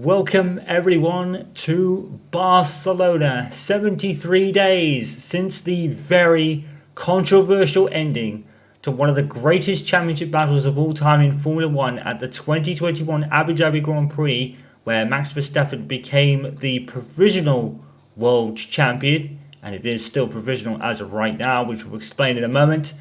Welcome everyone to Barcelona. 73 days since the very controversial ending to one of the greatest championship battles of all time in Formula 1 at the 2021 Abu Dhabi Grand Prix, where Max Verstappen became the provisional world champion, and it is still provisional as of right now, which we'll explain in a moment.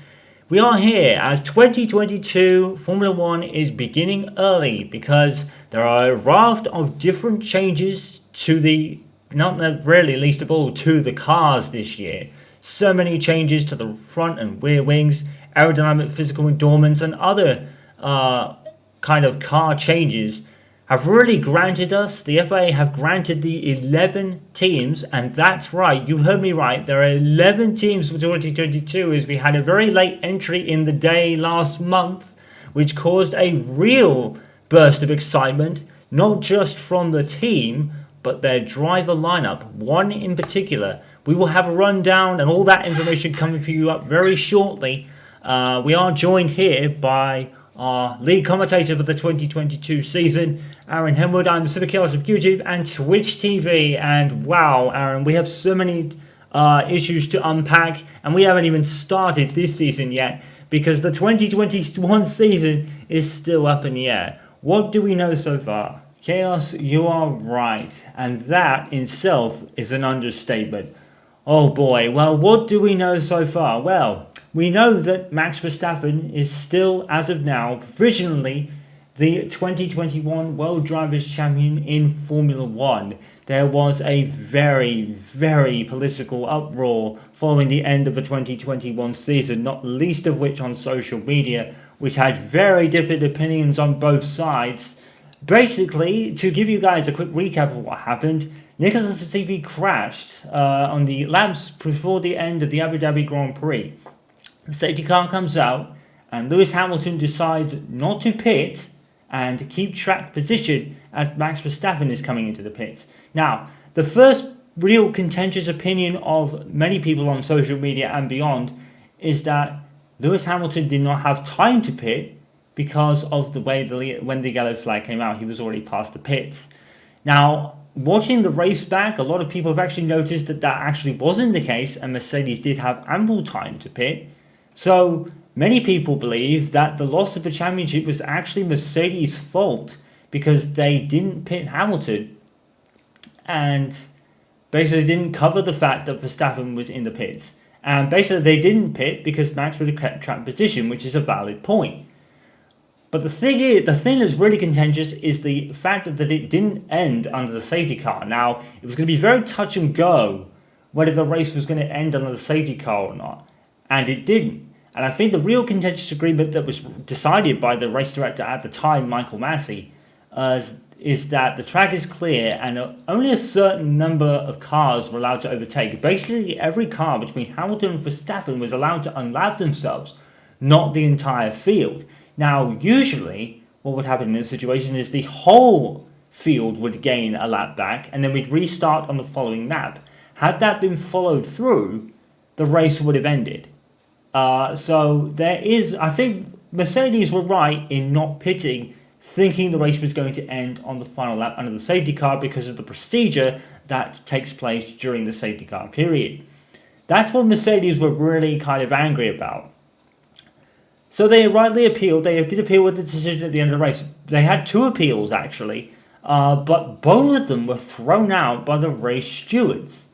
We are here as 2022 Formula 1 is beginning early because there are a raft of different changes to not really least of all, to the cars this year. So many changes to the front and rear wings, aerodynamic physical endurance and other kind of car changes have really granted us, the FIA have granted the 11 teams, and that's right, you heard me right, there are 11 teams for 2022 as we had a very late entry in the day last month, which caused a real burst of excitement, not just from the team, but their driver lineup, one in particular. We will have a rundown and all that information coming for you up very shortly. We are joined here by our lead commentator for the 2022 season, Aaron Henwood. I'm the Superchaos of YouTube and Twitch TV, and wow, Aaron, we have so many issues to unpack, and we haven't even started this season yet because the 2021 season is still up in the air. What do we know so far? Chaos, you are right, and that in itself is an understatement. Oh boy, well, what do we know so far? Well, we know that Max Verstappen is still, as of now, provisionally the 2021 World Drivers' Champion in Formula 1. There was a very, very political uproar following the end of the 2021 season, not least of which on social media, which had very different opinions on both sides. Basically, to give you guys a quick recap of what happened, Nico Hulkenberg crashed on the laps before the end of the Abu Dhabi Grand Prix. The safety car comes out and Lewis Hamilton decides not to pit and keep track position as Max Verstappen is coming into the pits. Now, the first real contentious opinion of many people on social media and beyond is that Lewis Hamilton did not have time to pit because of the way when the yellow flag came out, he was already past the pits. Now, watching the race back, a lot of people have actually noticed that that actually wasn't the case and Mercedes did have ample time to pit. So many people believe that the loss of the championship was actually Mercedes' fault because they didn't pit Hamilton and basically didn't cover the fact that Verstappen was in the pits. And basically they didn't pit because Max would have kept track position, which is a valid point. But the thing that's really contentious is the fact that it didn't end under the safety car. Now, it was going to be very touch and go whether the race was going to end under the safety car or not. And it didn't. And I think the real contentious agreement that was decided by the race director at the time, Michael Massey, is that the track is clear and only a certain number of cars were allowed to overtake. Basically, every car between Hamilton and Verstappen was allowed to unlap themselves, not the entire field. Now, usually, what would happen in this situation is the whole field would gain a lap back, and then we'd restart on the following lap. Had that been followed through, the race would have ended. So there is, I think Mercedes were right in not pitting, thinking the race was going to end on the final lap under the safety car because of the procedure that takes place during the safety car period. That's what Mercedes were really kind of angry about. So they rightly appealed. They did appeal with the decision at the end of the race. They had two appeals, actually, but both of them were thrown out by the race stewards.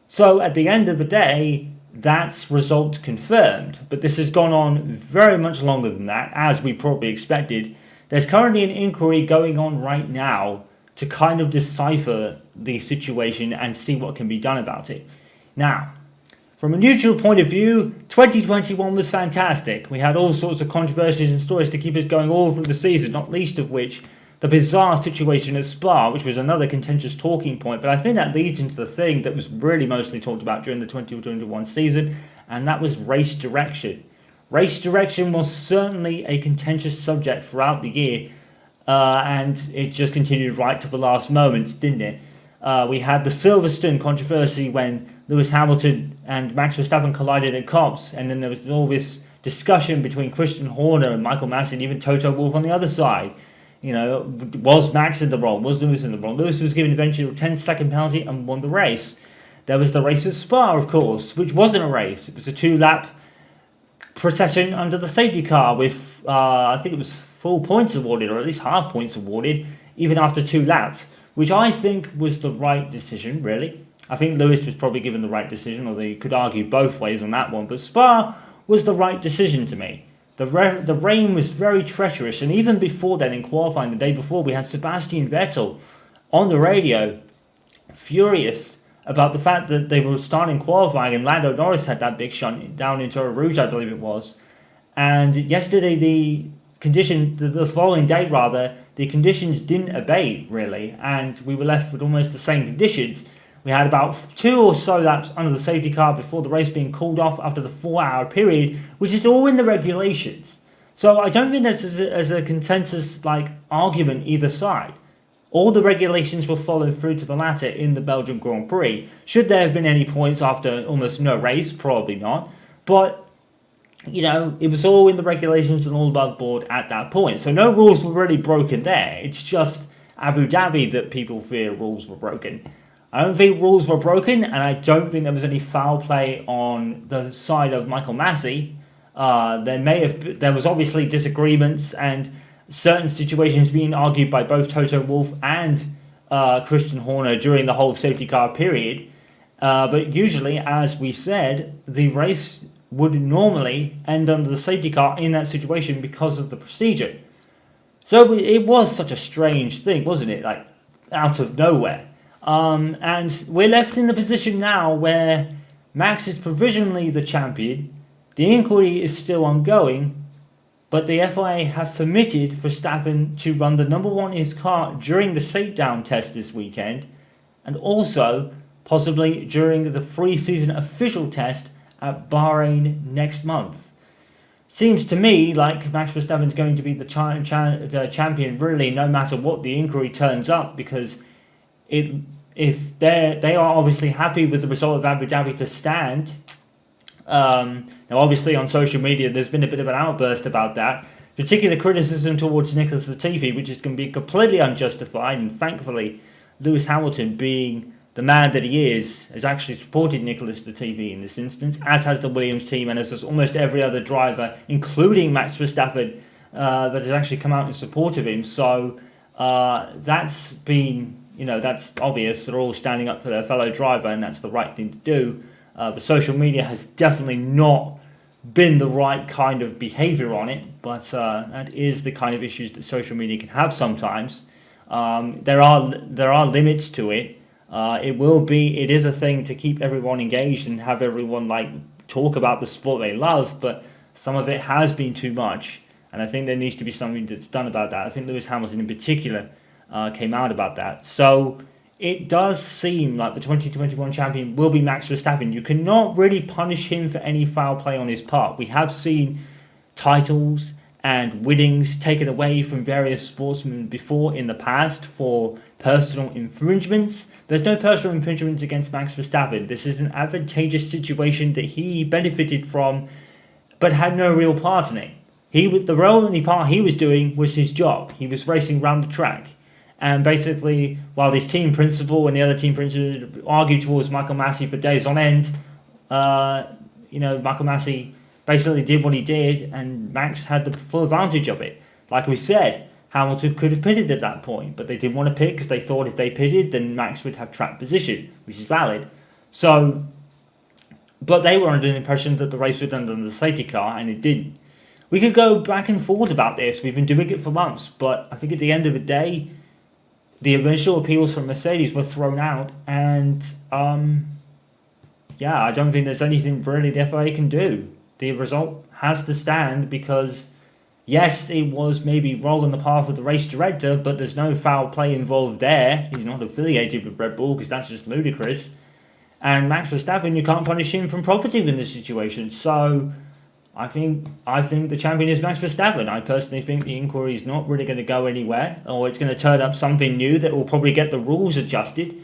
So at the end of the day, that's result confirmed. But this has gone on very much longer than that, as we probably expected. There's currently an inquiry going on right now to kind of decipher the situation and see what can be done about it. Now, from a neutral point of view, 2021 was fantastic. We had all sorts of controversies and stories to keep us going all through the season, not least of which the bizarre situation at Spa, which was another contentious talking point. But I think that leads into the thing that was really mostly talked about during the 2021 season, and that was race direction. Race direction was certainly a contentious subject throughout the year, and it just continued right to the last moments, didn't it? We had the Silverstone controversy when Lewis Hamilton and Max Verstappen collided at Cops, and then there was all this discussion between Christian Horner and Michael Massey and even Toto Wolff on the other side. Was Max in the wrong? Was Lewis in the wrong? Lewis was given eventually a 10-second penalty and won the race. There was the race at Spa, of course, which wasn't a race. It was a 2-lap procession under the safety car with, I think it was full points awarded, or at least half points awarded, even after 2 laps, which I think was the right decision, really. I think Lewis was probably given the right decision, although you could argue both ways on that one, but Spa was the right decision to me. The rain was very treacherous, and even before then, in qualifying the day before, we had Sebastian Vettel on the radio, furious about the fact that they were starting qualifying, and Lando Norris had that big shunt down into a Rouge, I believe it was. And yesterday, the following day rather, the conditions didn't abate really, and we were left with almost the same conditions. We had about 2 or so laps under the safety car before the race being called off after the 4-hour period, which is all in the regulations. So I don't think this is a consensus argument either side. All the regulations were followed through to the latter in the Belgian Grand Prix. Should there have been any points after almost no race? Probably not. But, it was all in the regulations and all above board at that point. So no rules were really broken there. It's just Abu Dhabi that people fear rules were broken. I don't think rules were broken, and I don't think there was any foul play on the side of Michael Massey. There was obviously disagreements and certain situations being argued by both Toto Wolff and Christian Horner during the whole safety car period. But usually, as we said, the race would normally end under the safety car in that situation because of the procedure. So it was such a strange thing, wasn't it? Out of nowhere. And we're left in the position now where Max is provisionally the champion. The inquiry is still ongoing, but the FIA have permitted Verstappen to run the number 1 in his car during the shakedown test this weekend, and also possibly during the pre-season official test at Bahrain next month. Seems to me like Max Verstappen is going to be the champion really no matter what the inquiry turns up, because if they are obviously happy with the result of Abu Dhabi to stand. Now obviously on social media there's been a bit of an outburst about that, particular criticism towards Nicholas Latifi, which is going to be completely unjustified, and thankfully Lewis Hamilton, being the man that he is, has actually supported Nicholas Latifi in this instance, as has the Williams team, and as has almost every other driver, including Max Verstappen, that has actually come out in support of him. So that's been, that's obvious. They're all standing up for their fellow driver, and that's the right thing to do. But social media has definitely not been the right kind of behaviour on it, but that is the kind of issues that social media can have sometimes. There are limits to it. It is a thing to keep everyone engaged and have everyone talk about the sport they love, but some of it has been too much, and I think there needs to be something that's done about that. I think Lewis Hamilton in particular came out about that. So it does seem like the 2021 champion will be Max Verstappen. You cannot really punish him for any foul play on his part. We have seen titles and winnings taken away from various sportsmen before in the past for personal infringements. There's no personal infringements against Max Verstappen. This is an advantageous situation that he benefited from, but had no real part in it. The only part he was doing was his job. He was racing around the track. And basically, while his team principal and the other team principal argued towards Michael Massey for days on end, Michael Massey basically did what he did, and Max had the full advantage of it. Like we said, Hamilton could have pitted at that point, but they didn't want to pit because they thought if they pitted, then Max would have track position, which is valid. So, but they were under the impression that the race would end under the safety car, and it didn't. We could go back and forth about this. We've been doing it for months, but I think at the end of the day, the initial appeals from Mercedes were thrown out, and I don't think there's anything really the FIA can do. The result has to stand because, yes, it was maybe wrong on the part of the race director, but there's no foul play involved there. He's not affiliated with Red Bull because that's just ludicrous. And Max Verstappen, you can't punish him from profiting in this situation. So I think the champion is Max Verstappen. I personally think the inquiry is not really going to go anywhere, or it's going to turn up something new that will probably get the rules adjusted.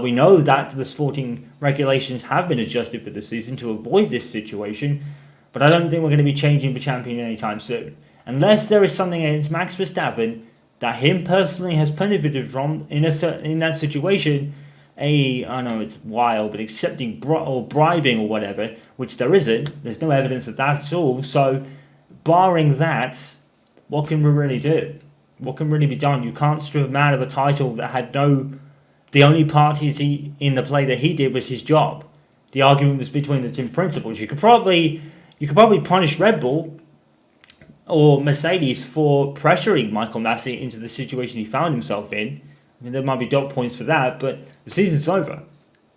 We know that the sporting regulations have been adjusted for this season to avoid this situation, but I don't think we're going to be changing the champion anytime soon. Unless there is something against Max Verstappen that him personally has benefited from in that situation. I know it's wild, but accepting or bribing or whatever, which there isn't. There's no evidence of that at all. So, barring that, what can we really do? What can really be done? You can't strip a man of a title that had no. The only part in the play that he did was his job. The argument was between the team principals. You could probably punish Red Bull or Mercedes for pressuring Michael Massey into the situation he found himself in. I mean, there might be dot points for that, but the season's over.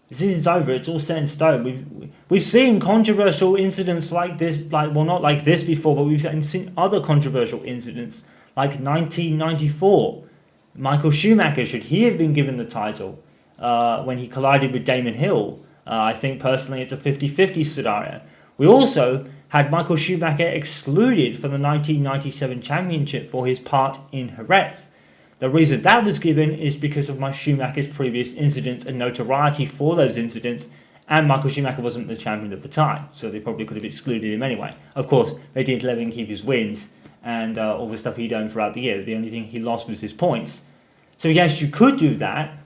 The season's over. It's all set in stone. We've seen controversial incidents like this, not like this before, but we've seen other controversial incidents, like 1994. Michael Schumacher, should he have been given the title when he collided with Damon Hill? I think personally it's a 50-50 scenario. We also had Michael Schumacher excluded from the 1997 championship for his part in Jerez. The reason that was given is because of Schumacher's previous incidents and notoriety for those incidents, and Michael Schumacher wasn't the champion at the time, so they probably could have excluded him anyway. Of course, they did let him keep his wins and all the stuff he done throughout the year. The only thing he lost was his points. So yes, you could do that,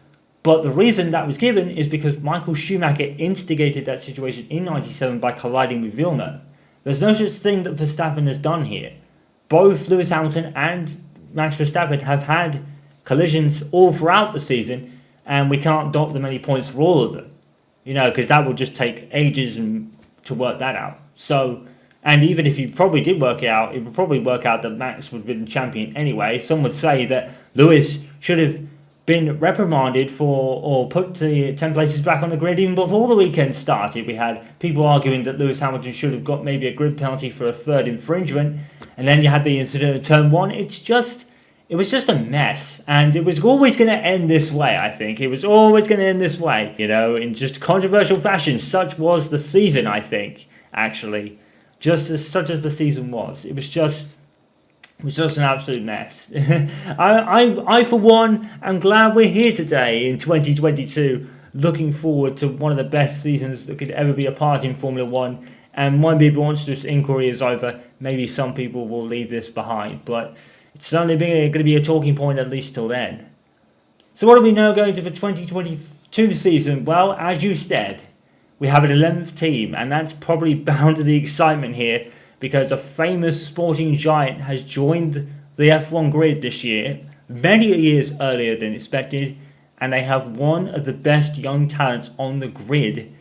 but the reason that was given is because Michael Schumacher instigated that situation in 97 by colliding with Villeneuve. There's no such thing that Verstappen has done here. Both Lewis Hamilton and Max Verstappen have had collisions all throughout the season, and we can't dock them any points for all of them. Because that will just take ages to work that out. So, and even if you probably did work it out, it would probably work out that Max would be the champion anyway. Some would say that Lewis should have been reprimanded or put to 10 places back on the grid even before the weekend started. We had people arguing that Lewis Hamilton should have got maybe a grid penalty for a third infringement, and then you had the incident at turn 1. It was just a mess, and it was always going to end this way, I think. It was always going to end this way, in just controversial fashion. Such was the season, I think, actually. Such as the season was. It was just an absolute mess. I, for one, am glad we're here today in 2022, looking forward to one of the best seasons that could ever be a part in Formula 1. And when people once this inquiry is over, maybe some people will leave this behind. But it's certainly going to be a talking point at least till then. So what do we know going to the 2022 season? Well, as you said, we have an 11th team, and that's probably bound to the excitement here, because a famous sporting giant has joined the F1 grid this year, many years earlier than expected, and they have one of the best young talents on the grid,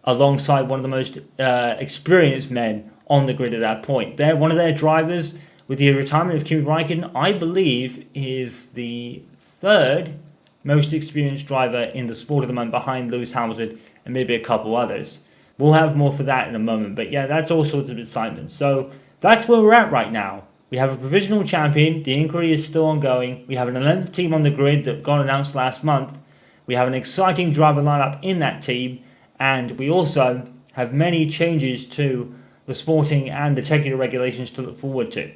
alongside one of the most experienced men on the grid at that point. One of their drivers, with the retirement of Kimi Räikkönen, I believe is the third most experienced driver in the sport at the moment, behind Lewis Hamilton and maybe a couple others. We'll have more for that in a moment, but yeah, that's all sorts of excitement. So that's where we're at right now. We have a provisional champion, the inquiry is still ongoing, we have an 11th team on the grid that got announced last month, we have an exciting driver lineup in that team, and we also have many changes to the sporting and the technical regulations to look forward to.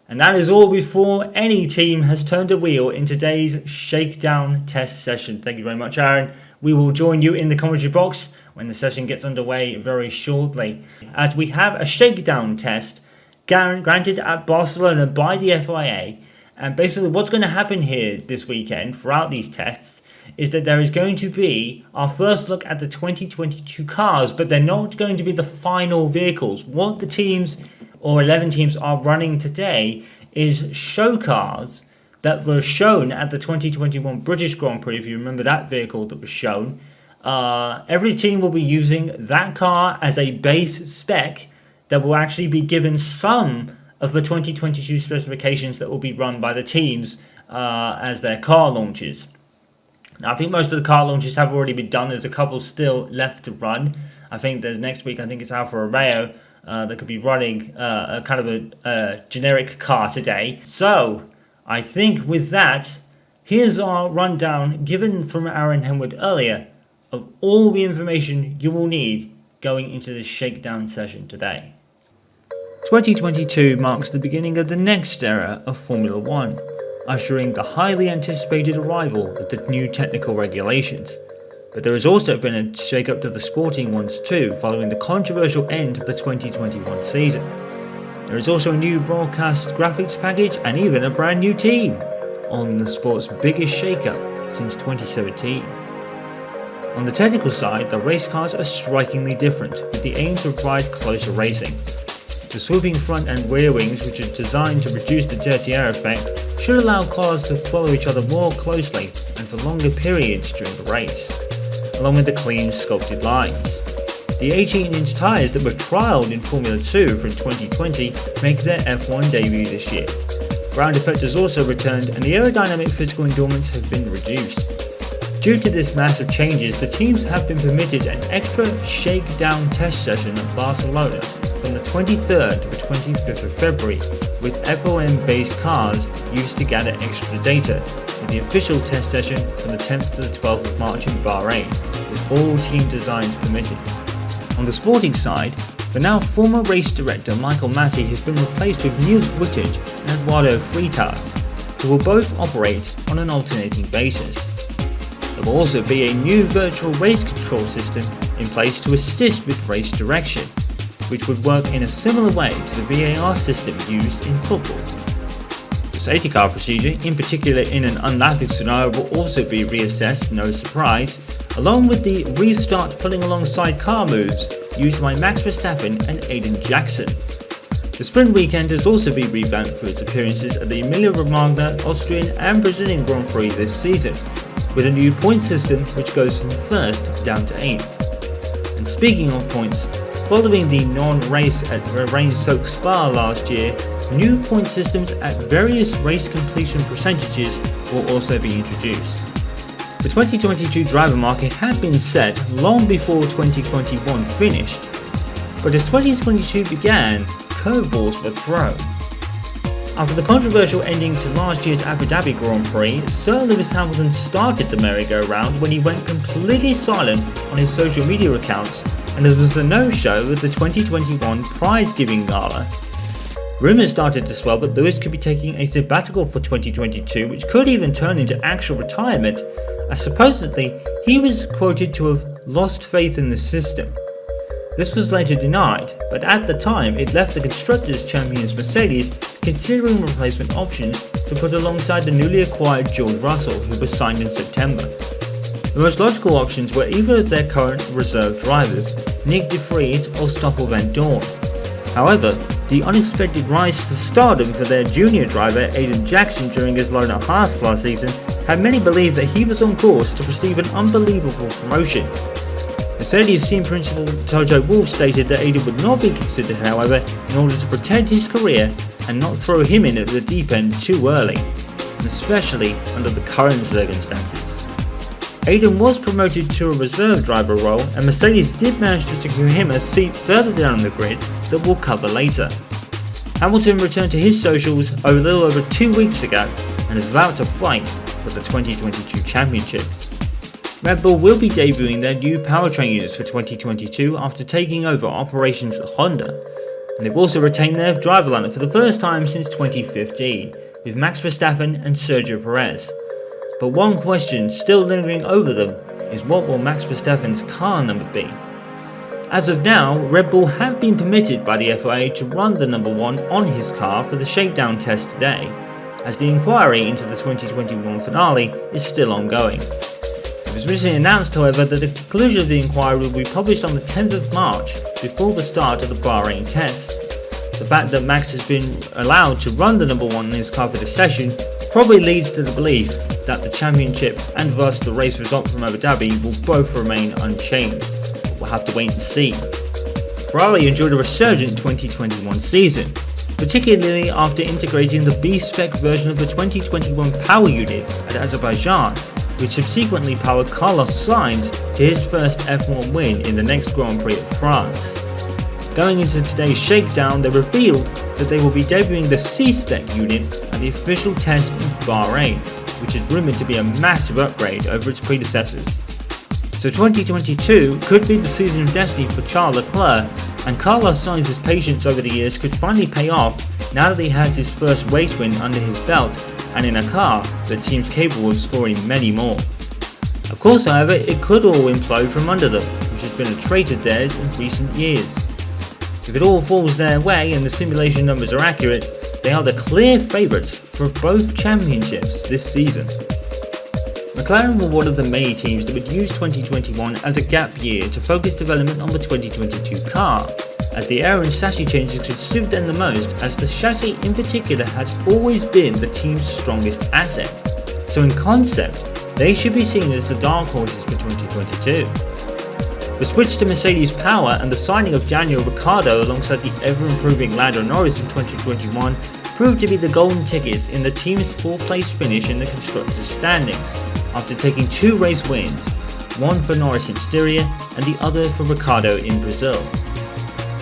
And that is all before any team has turned a wheel in today's shakedown test session. Thank you very much, Aaron. We will join you in the commentary box when the session gets underway very shortly, as we have a shakedown test granted at Barcelona by the FIA. And basically what's going to happen here this weekend throughout these tests is that there is going to be our first look at the 2022 cars, but they're not going to be the final vehicles. What the teams, or 11 teams, are running today is show cars that were shown at the 2021 British Grand Prix. If you remember that vehicle that was shown, every team will be using that car as a base spec that will actually be given some of the 2022 specifications that will be run by the teams as their car launches. Now, I think most of the car launches have already been done. There's a couple still left to run. I think there's next week, I think it's Alfa Romeo that could be running a kind of a generic car today. So I think with that, here's our rundown given from Aaron Henwood earlier of all the information you will need going into this shakedown session today. 2022 marks the beginning of the next era of Formula 1, ushering the highly anticipated arrival of the new technical regulations. But there has also been a shake-up to the sporting ones too, following the controversial end of the 2021 season. There is also a new broadcast graphics package and even a brand new team. on the sport's biggest shake-up since 2017. On the technical side, the race cars are strikingly different, with the aim to provide closer racing. The swooping front and rear wings, which are designed to reduce the dirty air effect, should allow cars to follow each other more closely and for longer periods during the race, along with the clean sculpted lines. The 18-inch tyres that were trialled in Formula 2 from 2020 make their F1 debut this year. Ground effect has also returned and the aerodynamic physical endurance have been reduced. Due to this massive changes, the teams have been permitted an extra shakedown test session at Barcelona from the 23rd to the 25th of February, with FOM-based cars used to gather extra data, with the official test session from the 10th to the 12th of March in Bahrain, with all team designs permitted. On the sporting side, the now former race director Michael Masi has been replaced with Niels Wittich and Eduardo Freitas, who will both operate on an alternating basis. There will also be a new virtual race control system in place to assist with race direction, which would work in a similar way to the VAR system used in football. The safety car procedure, in particular in an unlapping scenario, will also be reassessed, no surprise, along with the restart pulling alongside car moves used by Max Verstappen and Aiden Jackson. The sprint weekend has also been revamped for its appearances at the Emilia-Romagna, Austrian and Brazilian Grand Prix this season, with a new point system which goes from 1st down to 8th. And speaking of points, following the non-race at rain-soaked Spa last year, new point systems at various race completion percentages will also be introduced. The 2022 driver market had been set long before 2021 finished, but as 2022 began, curveballs were thrown. After the controversial ending to last year's Abu Dhabi Grand Prix, Sir Lewis Hamilton started the merry-go-round when he went completely silent on his social media accounts, and there was a no-show at the 2021 prize-giving gala. Rumours started to swell that Lewis could be taking a sabbatical for 2022, which could even turn into actual retirement, as supposedly he was quoted to have lost faith in the system. This was later denied, but at the time it left the constructors champions Mercedes considering replacement options to put alongside the newly acquired George Russell, who was signed in September. The most logical options were either their current reserve drivers, Nick de Vries or Stoffel van Dorn. However, the unexpected rise to stardom for their junior driver Aiden Jackson during his loan at Haas last season had many believe that he was on course to receive an unbelievable promotion. Mercedes team principal Toto Wolff stated that Aiden would not be considered, however, in order to protect his career and not throw him in at the deep end too early, and especially under the current circumstances. Aiden was promoted to a reserve driver role, and Mercedes did manage to secure him a seat further down the grid that we'll cover later. Hamilton returned to his socials a little over 2 weeks ago and is about to fight for the 2022 championship. Red Bull will be debuting their new powertrain units for 2022 after taking over operations at Honda, and they've also retained their driver lineup for the first time since 2015, with Max Verstappen and Sergio Perez. But one question still lingering over them is, what will Max Verstappen's car number be? As of now, Red Bull have been permitted by the FIA to run the number 1 on his car for the shakedown test today, as the inquiry into the 2021 finale is still ongoing. It was recently announced, however, that the conclusion of the inquiry will be published on the 10th of March, before the start of the Bahrain test. The fact that Max has been allowed to run the number 1 in his car for this session probably leads to the belief that the championship and thus the race result from Abu Dhabi will both remain unchanged. But we'll have to wait and see. Ferrari enjoyed a resurgent 2021 season, particularly after integrating the B-spec version of the 2021 power unit at Azerbaijan, which subsequently powered Carlos Sainz to his first F1 win in the next Grand Prix of France. Going into today's shakedown, they revealed that they will be debuting the C-spec unit at the official test in Bahrain, which is rumoured to be a massive upgrade over its predecessors. So 2022 could be the season of destiny for Charles Leclerc, and Carlos Sainz's patience over the years could finally pay off now that he has his first race win under his belt and in a car that seems capable of scoring many more. Of course, however, it could all implode from under them, which has been a trait of theirs in recent years. If it all falls their way and the simulation numbers are accurate, they are the clear favourites for both championships this season. McLaren were one of the many teams that would use 2021 as a gap year to focus development on the 2022 car, as the aero and chassis changes could suit them the most, as the chassis in particular has always been the team's strongest asset. So in concept, they should be seen as the dark horses for 2022. The switch to Mercedes power and the signing of Daniel Ricciardo alongside the ever-improving Lando Norris in 2021 proved to be the golden tickets in the team's 4th place finish in the constructors' standings, after taking 2 race wins, one for Norris in Styria and the other for Ricciardo in Brazil.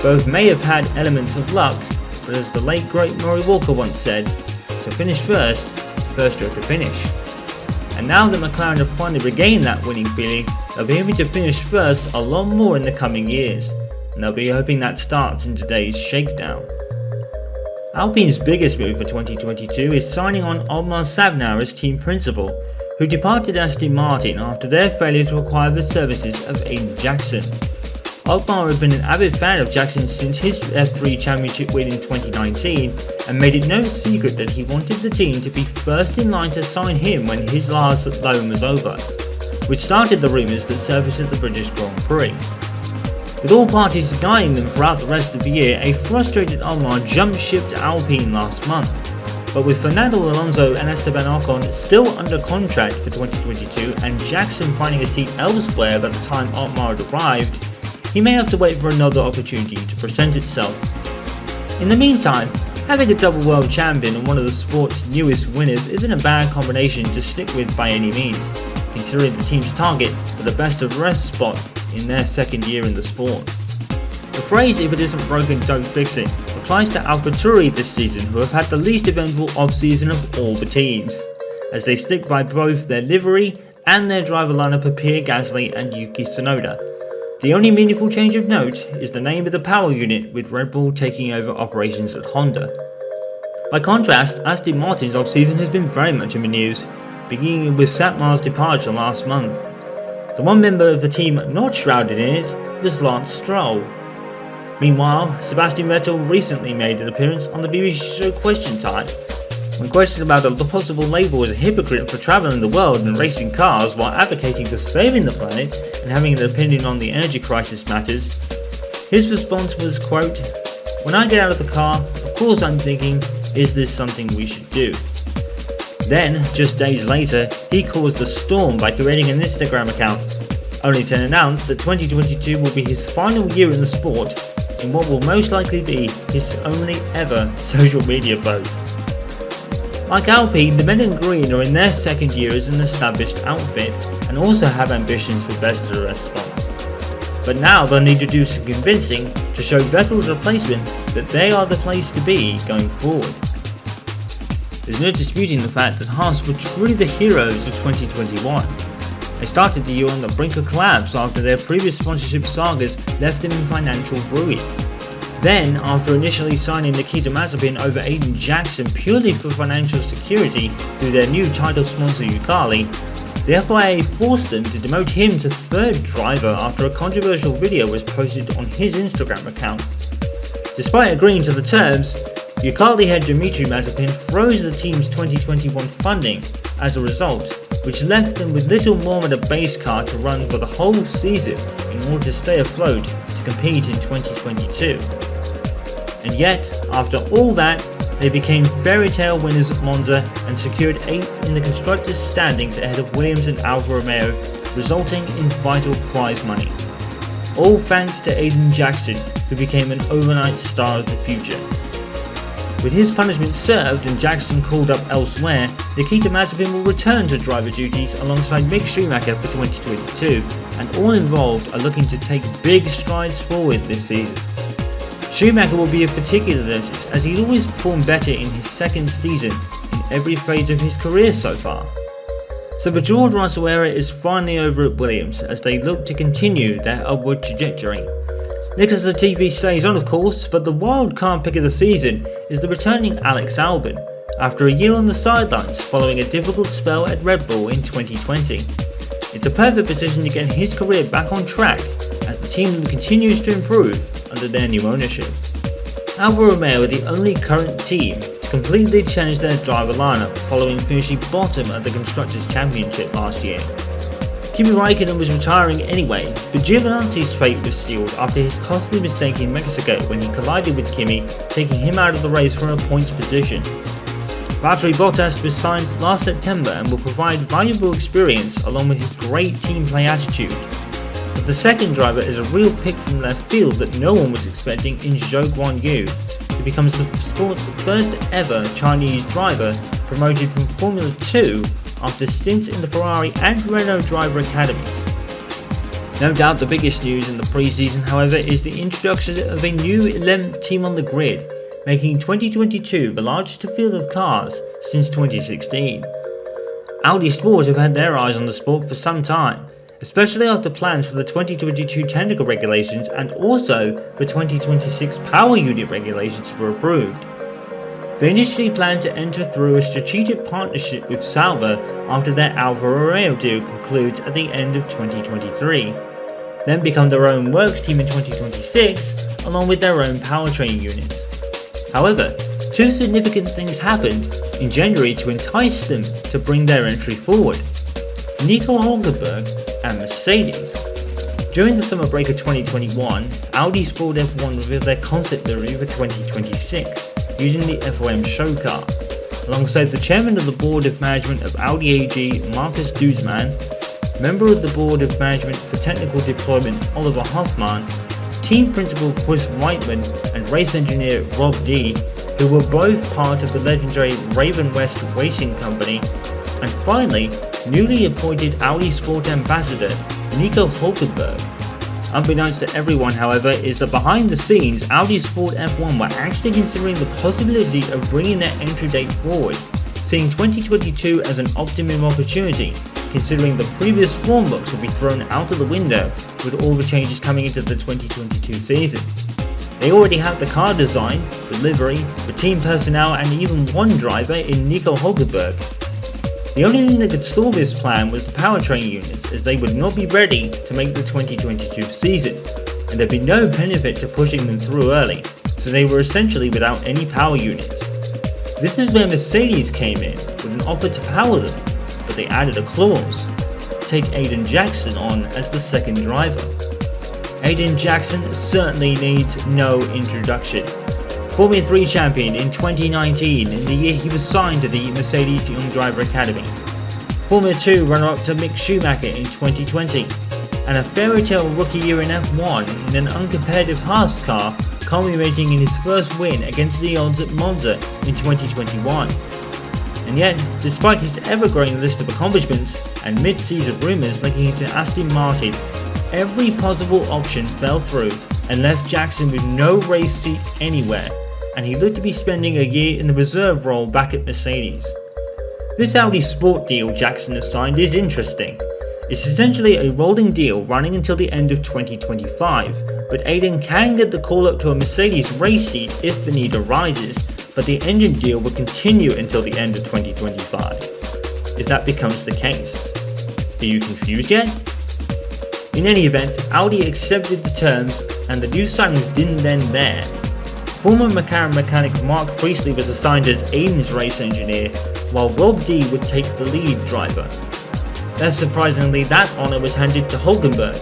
Both may have had elements of luck, but as the late great Murray Walker once said, to finish first you're to finish. And now that McLaren have finally regained that winning feeling, they'll be able to finish first a lot more in the coming years, and they'll be hoping that starts in today's shakedown. Alpine's biggest move for 2022 is signing on Otmar Szafnauer as team principal, who departed Aston Martin after their failure to acquire the services of Aiden Jackson. Otmar had been an avid fan of Jackson since his F3 championship win in 2019 and made it no secret that he wanted the team to be first in line to sign him when his last loan was over, which started the rumours that surfaced at the British Grand Prix. With all parties denying them throughout the rest of the year, a frustrated Otmar jumped ship to Alpine last month. But with Fernando Alonso and Esteban Ocon still under contract for 2022 and Jackson finding a seat elsewhere by the time Otmar had arrived, he may have to wait for another opportunity to present itself. In the meantime, having a double world champion and one of the sport's newest winners isn't a bad combination to stick with by any means, considering the team's target for the best of the rest spot in their 2nd year in the sport. The phrase "if it isn't broken, don't fix it" applies to AlphaTauri this season, who have had the least eventful off-season of all the teams, as they stick by both their livery and their driver lineup of Pierre Gasly and Yuki Tsunoda. The only meaningful change of note is the name of the power unit, with Red Bull taking over operations at Honda. By contrast, Aston Martin's off-season has been very much in the news, beginning with Satmar's departure last month. The one member of the team not shrouded in it was Lance Stroll. Meanwhile, Sebastian Vettel recently made an appearance on the BBC show Question Time. When questioned about the possible label as a hypocrite for travelling the world and racing cars while advocating for saving the planet and having an opinion on the energy crisis matters, his response was, quote, "When I get out of the car, of course I'm thinking, is this something we should do?" Then, just days later, he caused a storm by creating an Instagram account, only to announce that 2022 will be his final year in the sport in what will most likely be his only ever social media post. Like Alpine, the men in green are in their 2nd year as an established outfit and also have ambitions for best of the rest spots. But now they'll need to do some convincing to show Vettel's replacement that they are the place to be going forward. There's no disputing the fact that Haas were truly the heroes of 2021. They started the year on the brink of collapse after their previous sponsorship sagas left them in financial ruin. Then, after initially signing Nikita Mazepin over Aiden Jackson purely for financial security through their new title sponsor Yukali, the FIA forced them to demote him to 3rd driver after a controversial video was posted on his Instagram account. Despite agreeing to the terms, Yukali head Dmitry Mazepin froze the team's 2021 funding as a result, which left them with little more than a base car to run for the whole season in order to stay afloat to compete in 2022. And yet, after all that, they became fairy tale winners at Monza and secured 8th in the constructors' standings ahead of Williams and Alfa Romeo, resulting in vital prize money. All thanks to Aiden Jackson, who became an overnight star of the future. With his punishment served and Jackson called up elsewhere, Nikita Mazepin will return to driver duties alongside Mick Schumacher for 2022, and all involved are looking to take big strides forward this season. Schumacher will be of particular notice as he's always performed better in his 2nd season in every phase of his career so far. So the George Russell era is finally over at Williams as they look to continue their upward trajectory. Nicholas Latifi stays on of course, but the wild card pick of the season is the returning Alex Albon, after a year on the sidelines following a difficult spell at Red Bull in 2020. It's a perfect position to get his career back on track as the team continues to improve under their new ownership. Alfa Romeo are the only current team to completely change their driver lineup following finishing bottom at the Constructors' Championship last year. Kimi Raikkonen was retiring anyway, but Giovinazzi's fate was sealed after his costly mistake in Mexico when he collided with Kimi, taking him out of the race from a points position. Valtteri Bottas was signed last September and will provide valuable experience along with his great team play attitude. But the second driver is a real pick from left field that no one was expecting in Zhou Guanyu, who becomes the sport's first ever Chinese driver promoted from Formula 2 after stints in the Ferrari and Renault driver academies. No doubt the biggest news in the pre-season, however, is the introduction of a new 11th team on the grid, making 2022 the largest field of cars since 2016. Audi Sport have had their eyes on the sport for some time, especially after plans for the 2022 technical regulations and also the 2026 power unit regulations were approved. They initially planned to enter through a strategic partnership with Sauber after their Alfa Romeo deal concludes at the end of 2023, then become their own works team in 2026 along with their own powertrain units. However, two significant things happened in January to entice them to bring their entry forward: Nico Hulkenberg and Mercedes. During the summer break of 2021, Audi Sport F1 revealed their concept livery for 2026, using the FOM show car, alongside the chairman of the board of management of Audi AG, Markus Duesmann, member of the board of management for technical deployment, Oliver Hoffmann, team principal Chris Whiteman, and race engineer Rob D, who were both part of the legendary Raven West Racing Company, and finally, newly appointed Audi Sport Ambassador Nico Hulkenberg. Unbeknownst to everyone, however, is that behind the scenes, Audi Sport F1 were actually considering the possibility of bringing their entry date forward, seeing 2022 as an optimum opportunity, considering the previous formworks will be thrown out of the window with all the changes coming into the 2022 season. They already have the car design, the livery, the team personnel, and even one driver in Nico Hulkenberg. The only thing that could stall this plan was the powertrain units, as they would not be ready to make the 2022 season, and there'd be no benefit to pushing them through early, so they were essentially without any power units. This is where Mercedes came in with an offer to power them, but they added a clause: take Aiden Jackson on as the second driver. Aiden Jackson certainly needs no introduction. Formula 3 champion in 2019, in the year he was signed to the Mercedes Young Driver Academy. Formula 2 runner-up to Mick Schumacher in 2020, and a fairy tale rookie year in F1 in an uncompetitive Haas car, culminating in his first win against the odds at Monza in 2021. And yet, despite his ever-growing list of accomplishments and mid-season rumours linking him to Aston Martin, every possible option fell through and left Jackson with no race seat anywhere, and he looked to be spending a year in the reserve role back at Mercedes. This Audi Sport deal Jackson has signed is interesting. It's essentially a rolling deal running until the end of 2025, but Aiden can get the call up to a Mercedes race seat if the need arises, but the engine deal will continue until the end of 2025. If that becomes the case. Are you confused yet? In any event, Audi accepted the terms and the new signings didn't end there. Former McLaren mechanic Mark Priestley was assigned as Aiden's race engineer, while Rob D would take the lead driver. Less surprisingly, that honour was handed to Hulkenberg.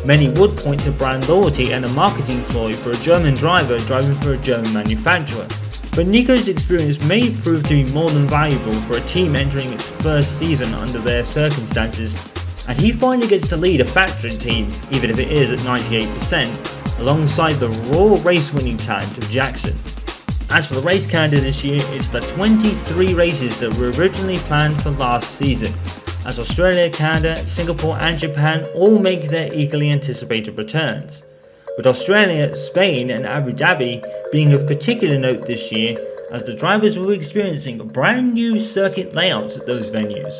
Many would point to brand loyalty and a marketing ploy for a German driver driving for a German manufacturer, but Nico's experience may prove to be more than valuable for a team entering its first season under their circumstances, and he finally gets to lead a factory team, even if it is at 98%, alongside the raw race-winning talent of Jackson. As for the race calendar this year, it's the 23 races that were originally planned for last season, as Australia, Canada, Singapore and Japan all make their eagerly anticipated returns, with Australia, Spain and Abu Dhabi being of particular note this year, as the drivers will be experiencing brand new circuit layouts at those venues.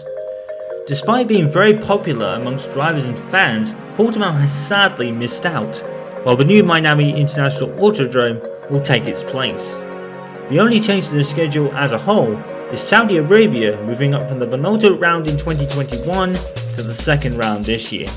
Despite being very popular amongst drivers and fans, Portimao has sadly missed out, while the new Miami International Autodrome will take its place. The only change to the schedule as a whole is Saudi Arabia moving up from the penultimate round in 2021 to the second round this year.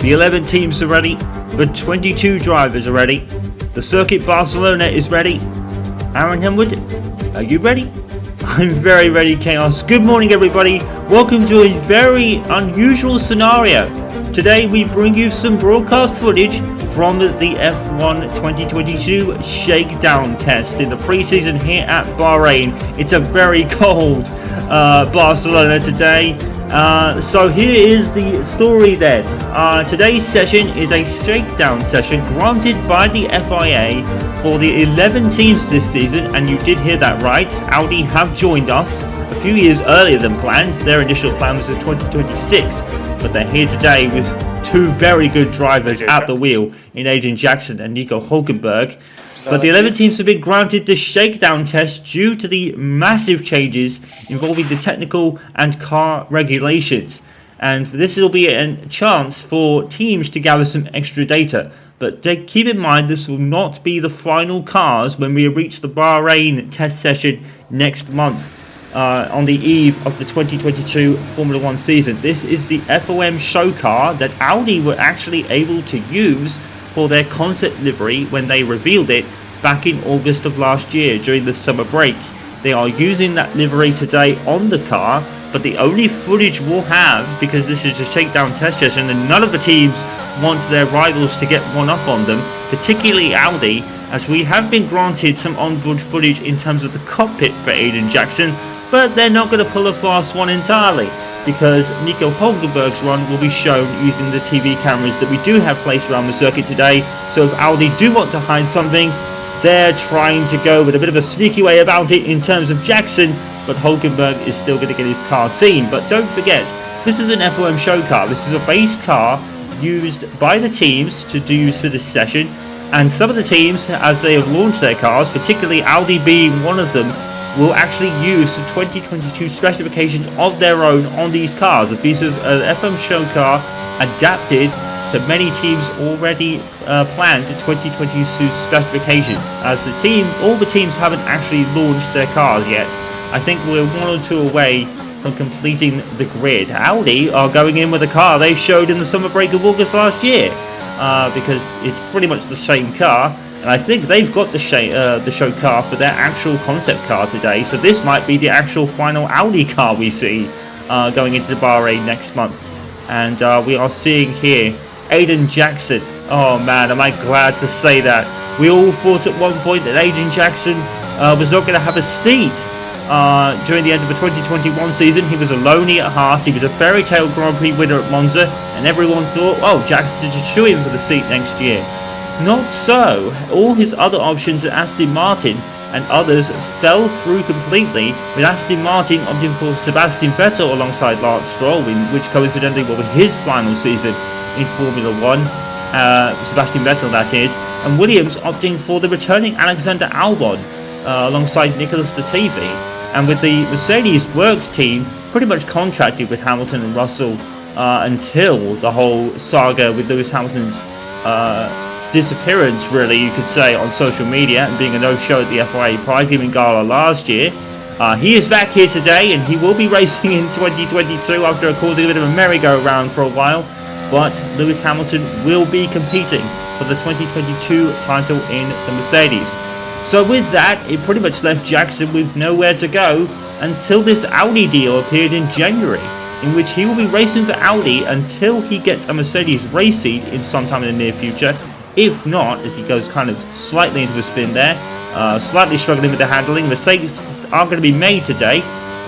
The 11 teams are ready. The 22 drivers are ready. The circuit Barcelona is ready. Aaron Hemwood, are you ready? I'm very ready, Chaos. Good morning, everybody. Welcome to a very unusual scenario. Today we bring you some broadcast footage from the F1 2022 shakedown test in the preseason here at Bahrain. It's a very cold Barcelona today. So here is the story then. Today's session is a shakedown session granted by the FIA for the 11 teams this season, and you did hear that right. Audi have joined us a few years earlier than planned. Their initial plan was in 2026, but they're here today with two very good drivers at the wheel in Aiden Jackson and Nico Hulkenberg. But the 11 teams have been granted the shakedown test due to the massive changes involving the technical and car regulations. And this will be a chance for teams to gather some extra data. But keep in mind, this will not be the final cars when we reach the Bahrain test session next month on the eve of the 2022 Formula 1 season. This is the FOM show car that Audi were actually able to use for their concept livery when they revealed it back in August of last year during the summer break. They are using that livery today on the car, but the only footage we'll have, because this is a shakedown test session and none of the teams want their rivals to get one up on them, particularly Audi, as we have been granted some onboard footage in terms of the cockpit for Aiden Jackson, but they're not going to pull a fast one entirely, because Nico Hulkenberg's run will be shown using the TV cameras that we do have placed around the circuit today. So if Audi do want to hide something, they're trying to go with a bit of a sneaky way about it in terms of Jackson, but Hulkenberg is still going to get his car seen. But don't forget, this is an FOM show car. This is a base car used by the teams to do use for this session, and some of the teams, as they have launched their cars, particularly Audi being one of them, will actually use the 2022 specifications of their own on these cars. A piece of FM show car adapted to many teams already planned 2022 specifications. As all the teams haven't actually launched their cars yet. I think we're 1 or 2 away from completing the grid. Audi are going in with a car they showed in the summer break of August last year, because it's pretty much the same car. And I think they've got the show car for their actual concept car today. So this might be the actual final Audi car we see going into Bahrain next month. And we are seeing here Aiden Jackson. Oh man, am I glad to say that. We all thought at one point that Aiden Jackson was not going to have a seat during the end of the 2021 season. He was a loanee at Haas. He was a fairy tale Grand Prix winner at Monza. And everyone thought, oh, Jackson's just shoe in for the seat next year. Not so. All his other options at Aston Martin and others fell through completely, with Aston Martin opting for Sebastian Vettel alongside Lance Stroll, which coincidentally will be his final season in Formula 1. Sebastian Vettel, that is. And Williams opting for the returning Alexander Albon alongside Nicholas Latifi. And with the Mercedes Works team pretty much contracted with Hamilton and Russell until the whole saga with Lewis Hamilton's disappearance, really, you could say, on social media, and being a no-show at the FIA prize-giving gala last year. He is back here today, and he will be racing in 2022 after causing a bit of a merry-go-round for a while. But Lewis Hamilton will be competing for the 2022 title in the Mercedes. So with that, it pretty much left Jackson with nowhere to go until this Audi deal appeared in January, in which he will be racing for Audi until he gets a Mercedes race seat in sometime in the near future. If not, as he goes kind of slightly into a spin there, slightly struggling with the handling, Mercedes are going to be made today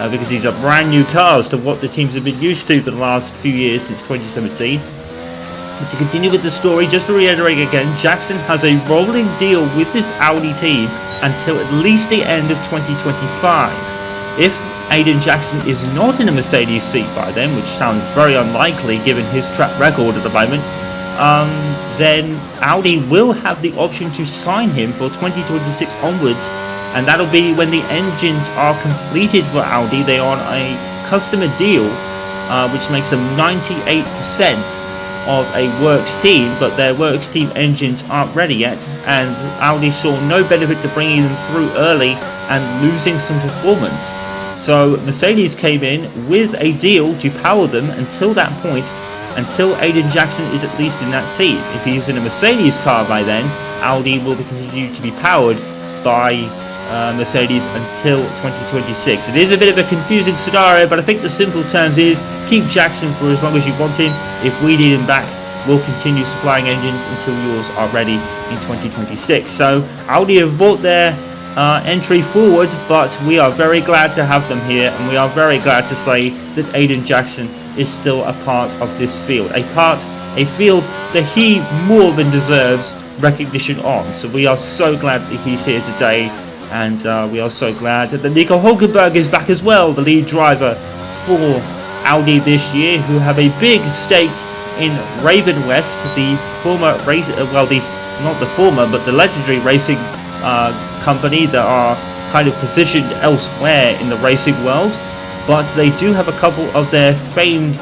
because these are brand new cars to what the teams have been used to for the last few years since 2017. But to continue with the story, just to reiterate again, Jackson has a rolling deal with this Audi team until at least the end of 2025. If Aiden Jackson is not in a Mercedes seat by then, which sounds very unlikely given his track record at the moment, then Audi will have the option to sign him for 2026 onwards, and that'll be when the engines are completed for Audi. They are on a customer deal, which makes them 98% of a works team, but their works team engines aren't ready yet, and Audi saw no benefit to bringing them through early and losing some performance. So Mercedes came in with a deal to power them until that point until Aiden Jackson is at least in that team. If he's in a Mercedes car by then, Audi will continue to be powered by Mercedes until 2026. It is a bit of a confusing scenario, but I think the simple terms is keep Jackson for as long as you want him. If we need him back, we'll continue supplying engines until yours are ready in 2026. So Audi have brought their entry forward, but we are very glad to have them here, and we are very glad to say that Aiden Jackson is still a part of this field, a field that he more than deserves recognition on. So we are so glad that he's here today, and we are so glad that Nico Hulkenberg is back as well, the lead driver for Audi this year, who have a big stake in Raven West, the former race, not the former, but the legendary racing company that are kind of positioned elsewhere in the racing world. But they do have a couple of their famed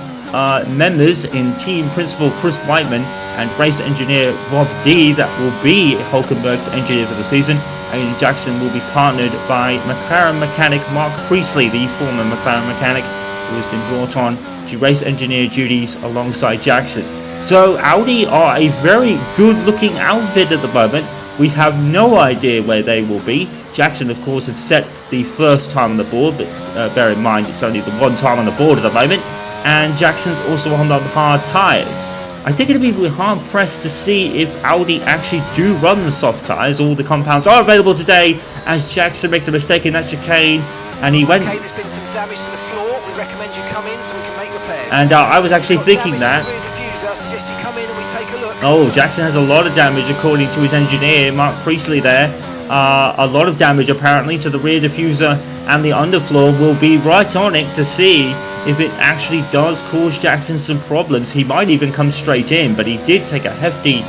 members in team principal Chris Whiteman and race engineer Rob D that will be Hulkenberg's engineer for the season. Aiden Jackson will be partnered by McLaren mechanic Mark Priestley, the former McLaren mechanic, who has been brought on to race engineer duties alongside Jackson. So Audi are a very good looking outfit at the moment. We have no idea where they will be. Jackson, of course, have set the first time on the board, but bear in mind it's only the one time on the board at the moment. And Jackson's also on the hard tyres. I think it'll be hard pressed to see if Audi actually do run the soft tyres. All the compounds are available today, as Jackson makes a mistake in that chicane, and he went. Okay, there's been some damage to the floor. We recommend you come in so we can make repairs. And I was actually thinking that. Oh, Jackson has a lot of damage according to his engineer, Mark Priestley there. A lot of damage apparently to the rear diffuser and the underfloor. Will be right on it to see if it actually does cause Jackson some problems. He might even come straight in, but he did take a hefty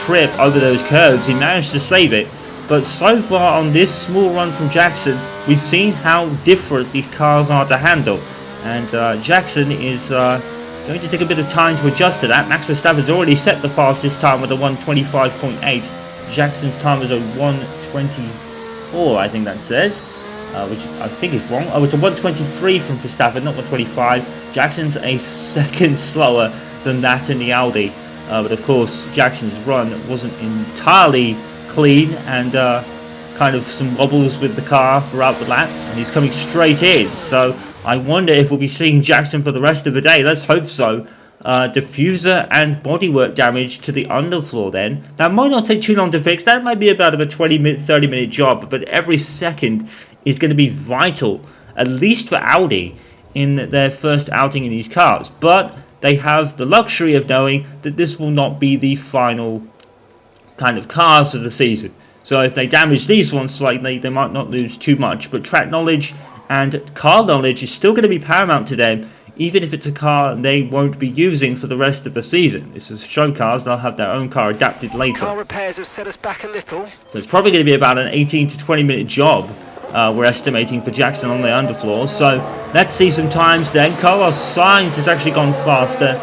trip over those curves. He managed to save it. But so far on this small run from Jackson, we've seen how different these cars are to handle. And Jackson is going to take a bit of time to adjust to that. Max Verstappen's already set the fastest time with a 1:25.8. Jackson's time is a 1:24, I think that says, which I think is wrong. Oh, it's a 1:23 from Verstappen, not 1:25. Jackson's a second slower than that in the Audi. But of course, Jackson's run wasn't entirely clean, and kind of some wobbles with the car throughout the lap, and he's coming straight in. So I wonder if we'll be seeing Jackson for the rest of the day. Let's hope so. Diffuser and bodywork damage to the underfloor then. That might not take too long to fix. That might be about a 20-minute, 30-minute job, but every second is going to be vital, at least for Audi, in their first outing in these cars. But they have the luxury of knowing that this will not be the final kind of cars of the season. So if they damage these ones slightly, they might not lose too much. But track knowledge and car knowledge is still going to be paramount to them, even if it's a car they won't be using for the rest of the season. This is show cars, they'll have their own car adapted later. Car repairs have set us back a little. So it's probably going to be about an 18 to 20 minute job, we're estimating, for Jackson on the underfloor. So let's see some times then. Carlos Sainz has actually gone faster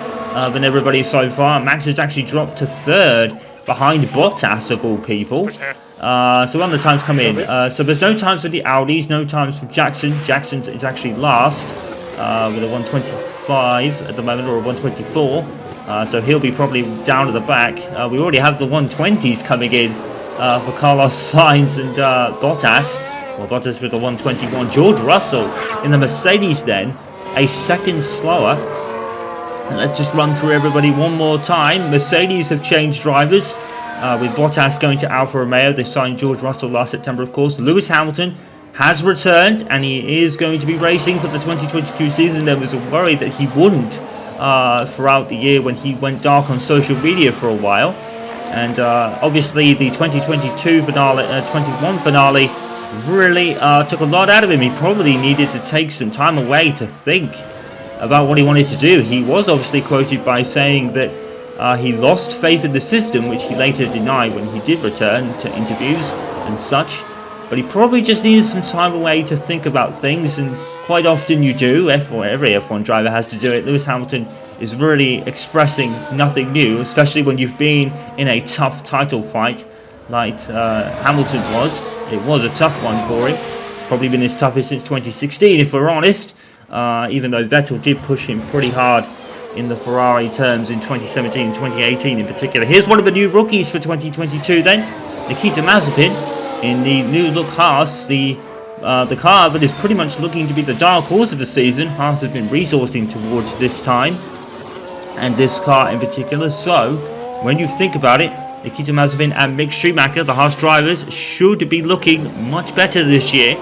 than everybody so far. Max has actually dropped to third, behind Bottas of all people. So when the times come in, so there's no times for the Audis, no times for Jackson. Jackson's is actually last with a 1:25 at the moment, or a 1:24. So he'll be probably down to the back. We already have the 1:20s coming in for Carlos Sainz and Bottas. Well, Bottas with a 1:21. George Russell in the Mercedes then, a second slower. And let's just run through everybody one more time. Mercedes have changed drivers, with Bottas going to Alfa Romeo. They signed George Russell last September, of course. Lewis Hamilton has returned, and he is going to be racing for the 2022 season. There was a worry that he wouldn't throughout the year when he went dark on social media for a while. And obviously the 2022 finale, 21 finale really took a lot out of him. He probably needed to take some time away to think about what he wanted to do. He was obviously quoted by saying that he lost faith in the system, which he later denied when he did return to interviews and such. But he probably just needed some time away to think about things, and quite often you do. Every F1 driver has to do it. Lewis Hamilton is really expressing nothing new, especially when you've been in a tough title fight like Hamilton was. It was a tough one for him. It's probably been his toughest since 2016, if we're honest. Even though Vettel did push him pretty hard in the Ferrari terms in 2017 and 2018 in particular. Here's one of the new rookies for 2022 then, Nikita Mazepin in the new look Haas, the car that is pretty much looking to be the dark horse of the season. Haas have been resourcing towards this time and this car in particular. So when you think about it, Nikita Mazepin and Mick Schumacher, the Haas drivers, should be looking much better this year.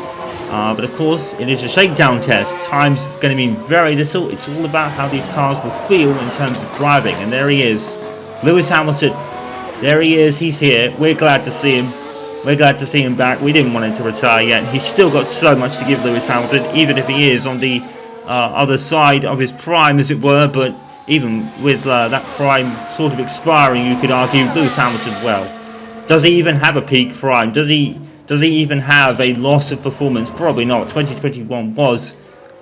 But of course, it is a shakedown test. Time's going to mean very little. It's all about how these cars will feel in terms of driving. And there he is, Lewis Hamilton. There he is. He's here. We're glad to see him. We're glad to see him back. We didn't want him to retire yet. He's still got so much to give, Lewis Hamilton, even if he is on the other side of his prime, as it were. But even with that prime sort of expiring, you could argue Lewis Hamilton, well, does he even have a peak prime? Does he even have a loss of performance? Probably not. 2021 was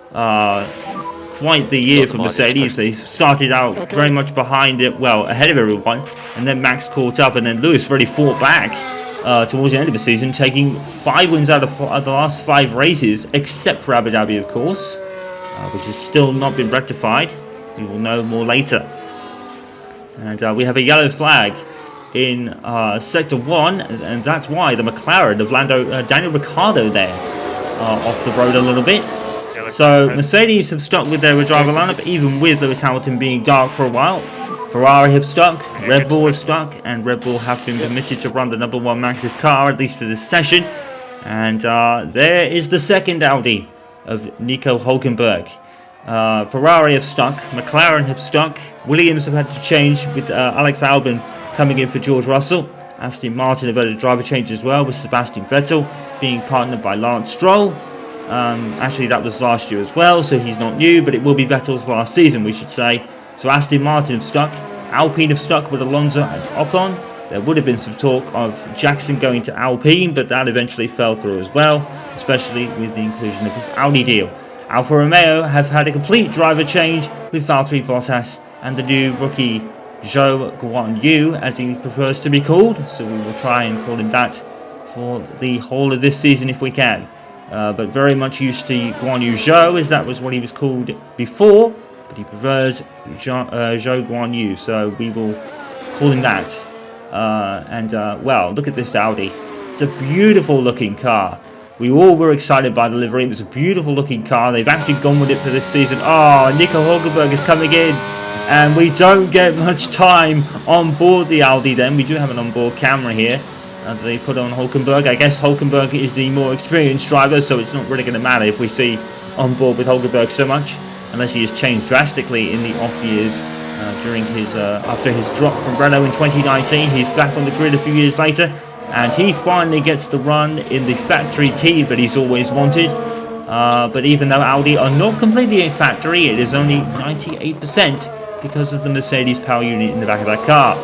quite the year for Mercedes. They started out very much behind it, well, ahead of everyone, and then Max caught up, and then Lewis really fought back towards the end of the season, taking 5 wins out of the last 5 races, except for Abu Dhabi, of course, which has still not been rectified. We will know more later. And we have a yellow flag in Sector 1, and that's why the McLaren of Daniel Ricciardo there off the road a little bit. So Mercedes have stuck with their driver lineup, even with Lewis Hamilton being dark for a while. Ferrari have stuck, Red Bull have stuck, and Red Bull have been permitted to run the number 1 Max's car, at least for this session. And there is the second Audi of Nico Hulkenberg. Ferrari have stuck, McLaren have stuck, Williams have had to change with Alex Albon coming in for George Russell. Aston Martin have had a driver change as well, with Sebastian Vettel being partnered by Lance Stroll. Actually, that was last year as well, so he's not new, but it will be Vettel's last season, we should say. So Aston Martin have stuck, Alpine have stuck with Alonso and Ocon. There would have been some talk of Jackson going to Alpine, but that eventually fell through as well, especially with the inclusion of his Audi deal. Alfa Romeo have had a complete driver change with Valtteri Bottas and the new rookie Zhou Guanyu, as he prefers to be called, so we will try and call him that for the whole of this season if we can. But very much used to Guanyu Zhou, as that was what he was called before, but he prefers Zhou Guanyu, so we will call him that. Well, look at this Audi. It's a beautiful looking car. We all were excited by the livery. It was a beautiful looking car. They've actually gone with it for this season. Oh, Nico Hulkenberg is coming in. And we don't get much time on board the Audi then. We do have an onboard camera here that they put on Hulkenberg. I guess Hulkenberg is the more experienced driver, so it's not really going to matter if we see on board with Hulkenberg so much, unless he has changed drastically in the off years during his after his drop from Renault in 2019. He's back on the grid a few years later, and he finally gets the run in the factory team that he's always wanted. But even though Audi are not completely a factory, it is only 98% because of the Mercedes power unit in the back of that car.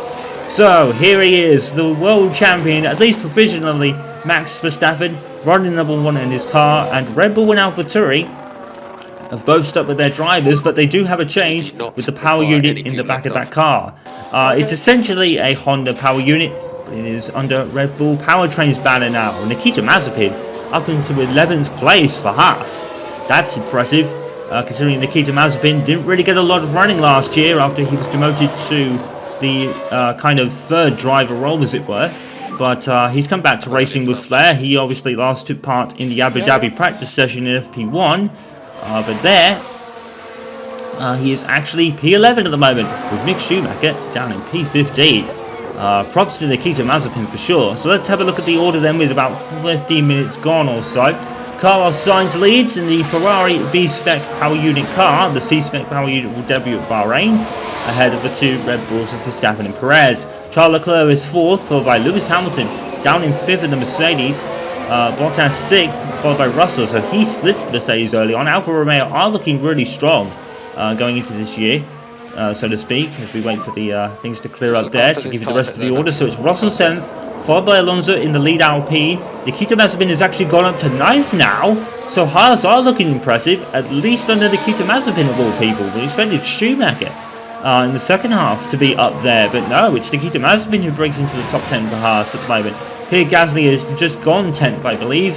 So here he is, the world champion, at least provisionally, Max Verstappen, running number 1 in his car, and Red Bull and AlphaTauri have both stuck with their drivers, but they do have a change with the power unit in the back of that car. It's essentially a Honda power unit, but it is under Red Bull Powertrain's banner now. Nikita Mazepin up into 11th place for Haas. That's impressive, considering Nikita Mazepin didn't really get a lot of running last year after he was demoted to the kind of third driver role, as it were. But he's come back to racing with flair. He obviously last took part in the Abu Dhabi practice session in FP1, but there he is actually P11 at the moment, with Mick Schumacher down in P15. Props to Nikita Mazepin for sure. So let's have a look at the order then, with about 15 minutes gone or so. Carlos Sainz leads in the Ferrari B-spec power unit car. The C-spec power unit will debut at Bahrain, ahead of the 2 Red Bulls of Verstappen and Perez. Charles Leclerc is 4th, followed by Lewis Hamilton, down in 5th in the Mercedes. Bottas 6th, followed by Russell, so he splits the Mercedes early on. Alfa Romeo are looking really strong going into this year, so to speak, as we wait for the things to clear up there to give you the rest of the order. So it's Russell 7th, followed by Alonso in the lead Alpine. Nikita Mazepin has actually gone up to 9th now, so Haas are looking impressive, at least under Nikita Mazepin of all people. We expected Schumacher in the second half to be up there, but no, it's Nikita Mazepin who breaks into the top 10 for Haas at the moment. Pierre Gasly has just gone 10th, I believe,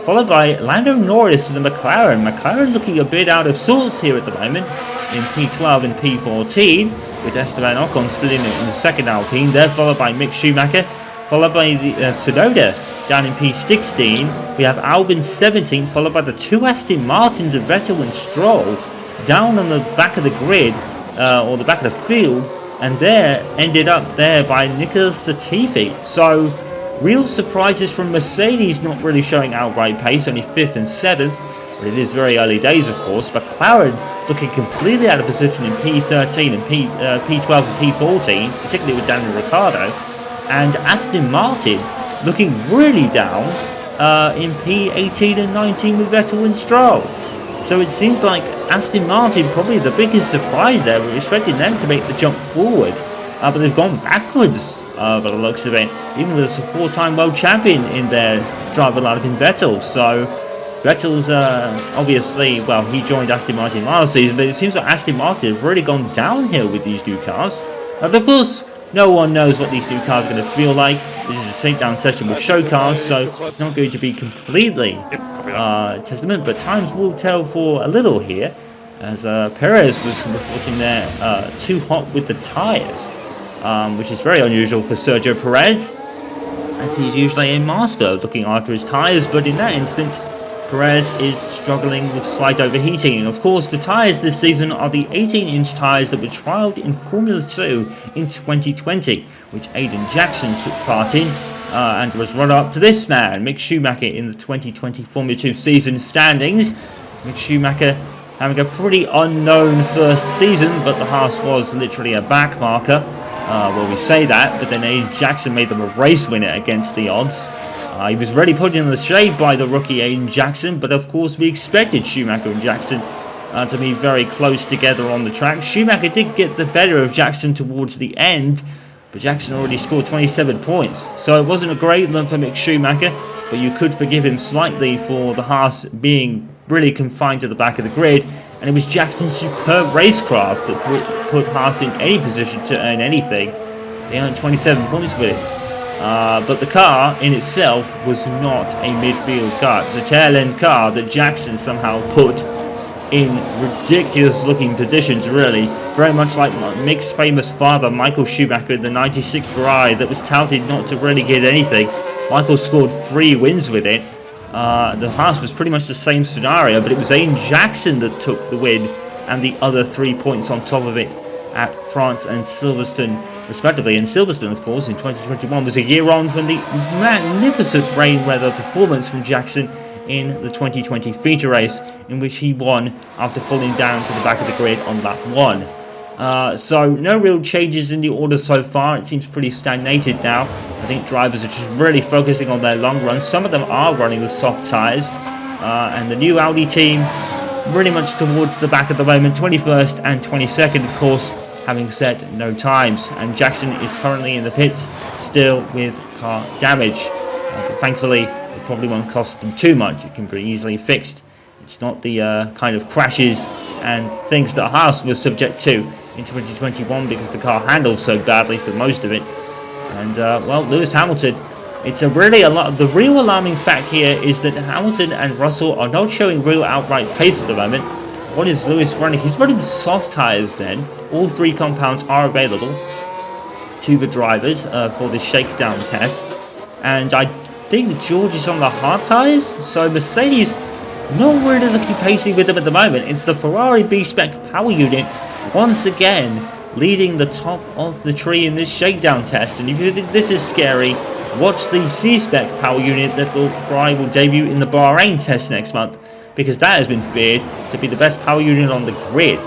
followed by Lando Norris in the McLaren. McLaren looking a bit out of sorts here at the moment. in P12 and P14, with Esteban Ocon splitting it in the second Alpine. They're followed by Mick Schumacher, followed by the Tsunoda down in P16. We have Albon 17th, followed by the two Aston Martins of Vettel and Stroll, down on the back of the grid, or the back of the field, and there ended up there by Nicholas Latifi. So real surprises from Mercedes, not really showing outright pace, only 5th and 7th, but it is very early days, of course. McLaren looking completely out of position in P13 and P12 and P14, particularly with Daniel Ricciardo, and Aston Martin looking really down in P18 and 19 with Vettel and Stroll. So it seems like Aston Martin probably the biggest surprise there. We're expecting them to make the jump forward, but they've gone backwards by the looks of it. Even with a 4-time world champion in their driver lineup in Vettel. So Vettel's obviously, well, he joined Aston Martin last season, but it seems like Aston Martin have really gone downhill with these new cars. And of course, no one knows what these new cars are going to feel like. This is a shakedown session with show cars, so it's not going to be completely testament, but times will tell for a little here, as Perez was reporting there too hot with the tyres, which is very unusual for Sergio Perez, as he's usually a master of looking after his tyres, but in that instance, Perez is struggling with slight overheating. And of course, the tyres this season are the 18-inch tyres that were trialled in Formula 2 in 2020, which Aiden Jackson took part in, and was runner-up to this man, Mick Schumacher, in the 2020 Formula 2 season standings. Mick Schumacher having a pretty unknown first season, but the Haas was literally a back marker. Well, we say that, but then Aiden Jackson made them a race winner against the odds. He was really put in the shade by the rookie Aiden Jackson, but of course we expected Schumacher and Jackson to be very close together on the track. Schumacher did get the better of Jackson towards the end, but Jackson already scored 27 points. So it wasn't a great run for Mick Schumacher, but you could forgive him slightly for the Haas being really confined to the back of the grid. And it was Jackson's superb racecraft that put Haas in any position to earn anything. They earned 27 points with it. But the car in itself was not a midfield car. It was a tail-end car that Jackson somehow put in ridiculous looking positions, really. Very much like Mick's famous father, Michael Schumacher, in the 96 Ferrari that was touted not to really get anything. Michael scored 3 wins with it. The Haas was pretty much the same scenario, but it was Aiden Jackson that took the win and the other 3 points on top of it at France and Silverstone, respectively. And Silverstone, of course, in 2021 was a year on from the magnificent rain weather performance from Jackson in the 2020 feature race, in which he won after falling down to the back of the grid on lap 1. So no real changes in the order so far. It seems pretty stagnated now. I think drivers are just really focusing on their long runs. Some of them are running with soft tyres, and the new Audi team really much towards the back at the moment, 21st and 22nd, of course, having set no times. And Jackson is currently in the pits, still with car damage. But thankfully, it probably won't cost them too much. It can be easily fixed. It's not the kind of crashes and things that Haas was subject to in 2021 because the car handled so badly for most of it. And, well, Lewis Hamilton, it's a really the real alarming fact here is that Hamilton and Russell are not showing real outright pace at the moment. What is Lewis running? He's running with soft tyres then. All 3 compounds are available to the drivers for the shakedown test. And I think George is on the hard tyres. So Mercedes not really looking pacey with them at the moment. It's the Ferrari B-spec power unit once again leading the top of the tree in this shakedown test. And if you think this is scary, watch the C-spec power unit that Ferrari will debut in the Bahrain test next month, because that has been feared to be the best power unit on the grid,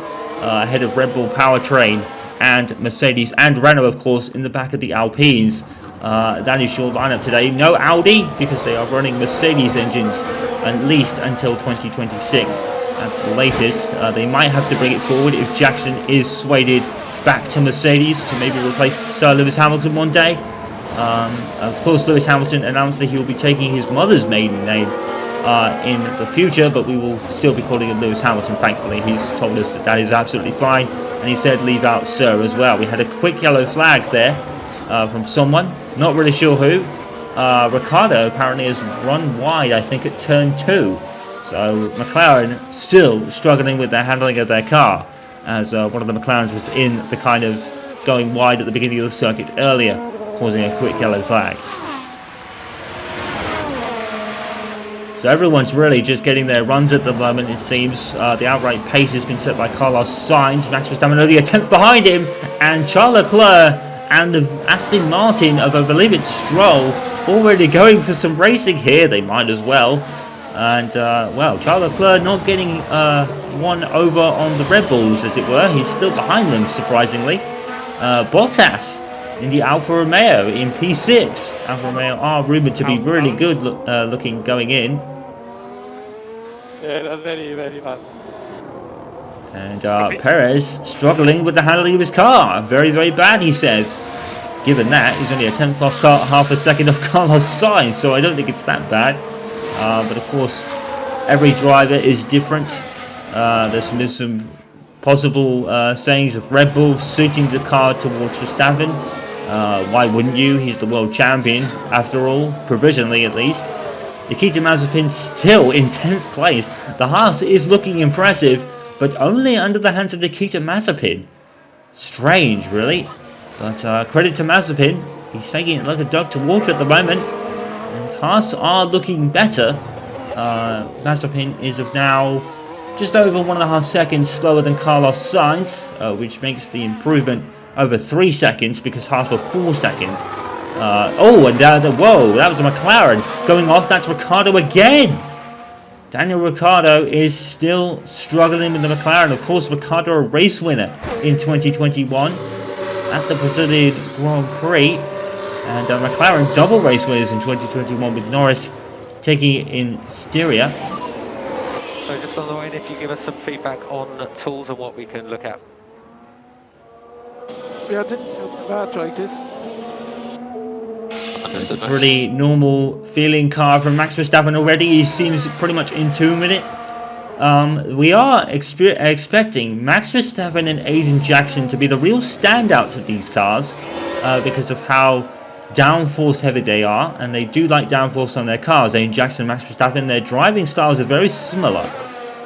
ahead of Red Bull powertrain and Mercedes and Renault, of course, in the back of the Alpines. That is your lineup today. No Audi, because they are running Mercedes engines at least until 2026 at the latest. They might have to bring it forward if Jackson is swayed back to Mercedes to maybe replace Sir Lewis Hamilton one day. Of course, Lewis Hamilton announced that he will be taking his mother's maiden name in the future, but we will still be calling him Lewis Hamilton. Thankfully, he's told us that is absolutely fine, and he said leave out Sir as well. We had a quick yellow flag there from someone, not really sure who. Ricciardo apparently has run wide, I think, at turn 2. So McLaren still struggling with their handling of their car. as one of the McLarens was in the kind of going wide at the beginning of the circuit earlier, causing a quick yellow flag. So everyone's really just getting their runs at the moment, it seems. The outright pace has been set by Carlos Sainz. Max Verstappen only a tenth behind him. And Charles Leclerc and the Aston Martin of, I believe it's Stroll, already going for some racing here. They might as well. And, well, Charles Leclerc not getting one over on the Red Bulls, as it were. He's still behind them, surprisingly. Bottas in the Alfa Romeo in P6. Alfa Romeo are rumoured to be really good looking going in. Yeah, that's very, very bad. And Perez struggling with the handling of his car. Very, very bad, he says. Given that, he's only a tenth off half a second of Carlos Sainz, so I don't think it's that bad. But of course, every driver is different. There's been some possible sayings of Red Bull suiting the car towards Verstappen. Why wouldn't you? He's the world champion, after all, provisionally at least. Nikita Mazepin still in 10th place. The Haas is looking impressive, but only under the hands of Nikita Mazepin. Strange, really. But credit to Mazepin. He's taking it like a duck to water at the moment. And Haas are looking better. Mazepin is of now just over 1.5 seconds slower than Carlos Sainz, which makes the improvement over 3 seconds because Haas were 4 seconds. Whoa, that was a McLaren going off. That's Ricciardo again. Daniel Ricciardo is still struggling with the McLaren. Of course, Ricciardo a race winner in 2021 at the Brazilian Grand Prix. And McLaren double race winners in 2021 with Norris taking it in Styria. So just on the way, if you give us some feedback on tools and what we can look at. Yeah, I didn't feel too bad like this. It's a pretty normal feeling car from Max Verstappen already. He seems pretty much in 2 minutes. We are expecting Max Verstappen and Aiden Jackson to be the real standouts of these cars because of how downforce heavy they are, and they do like downforce on their cars. Aiden Jackson and Max Verstappen, their driving styles are very similar.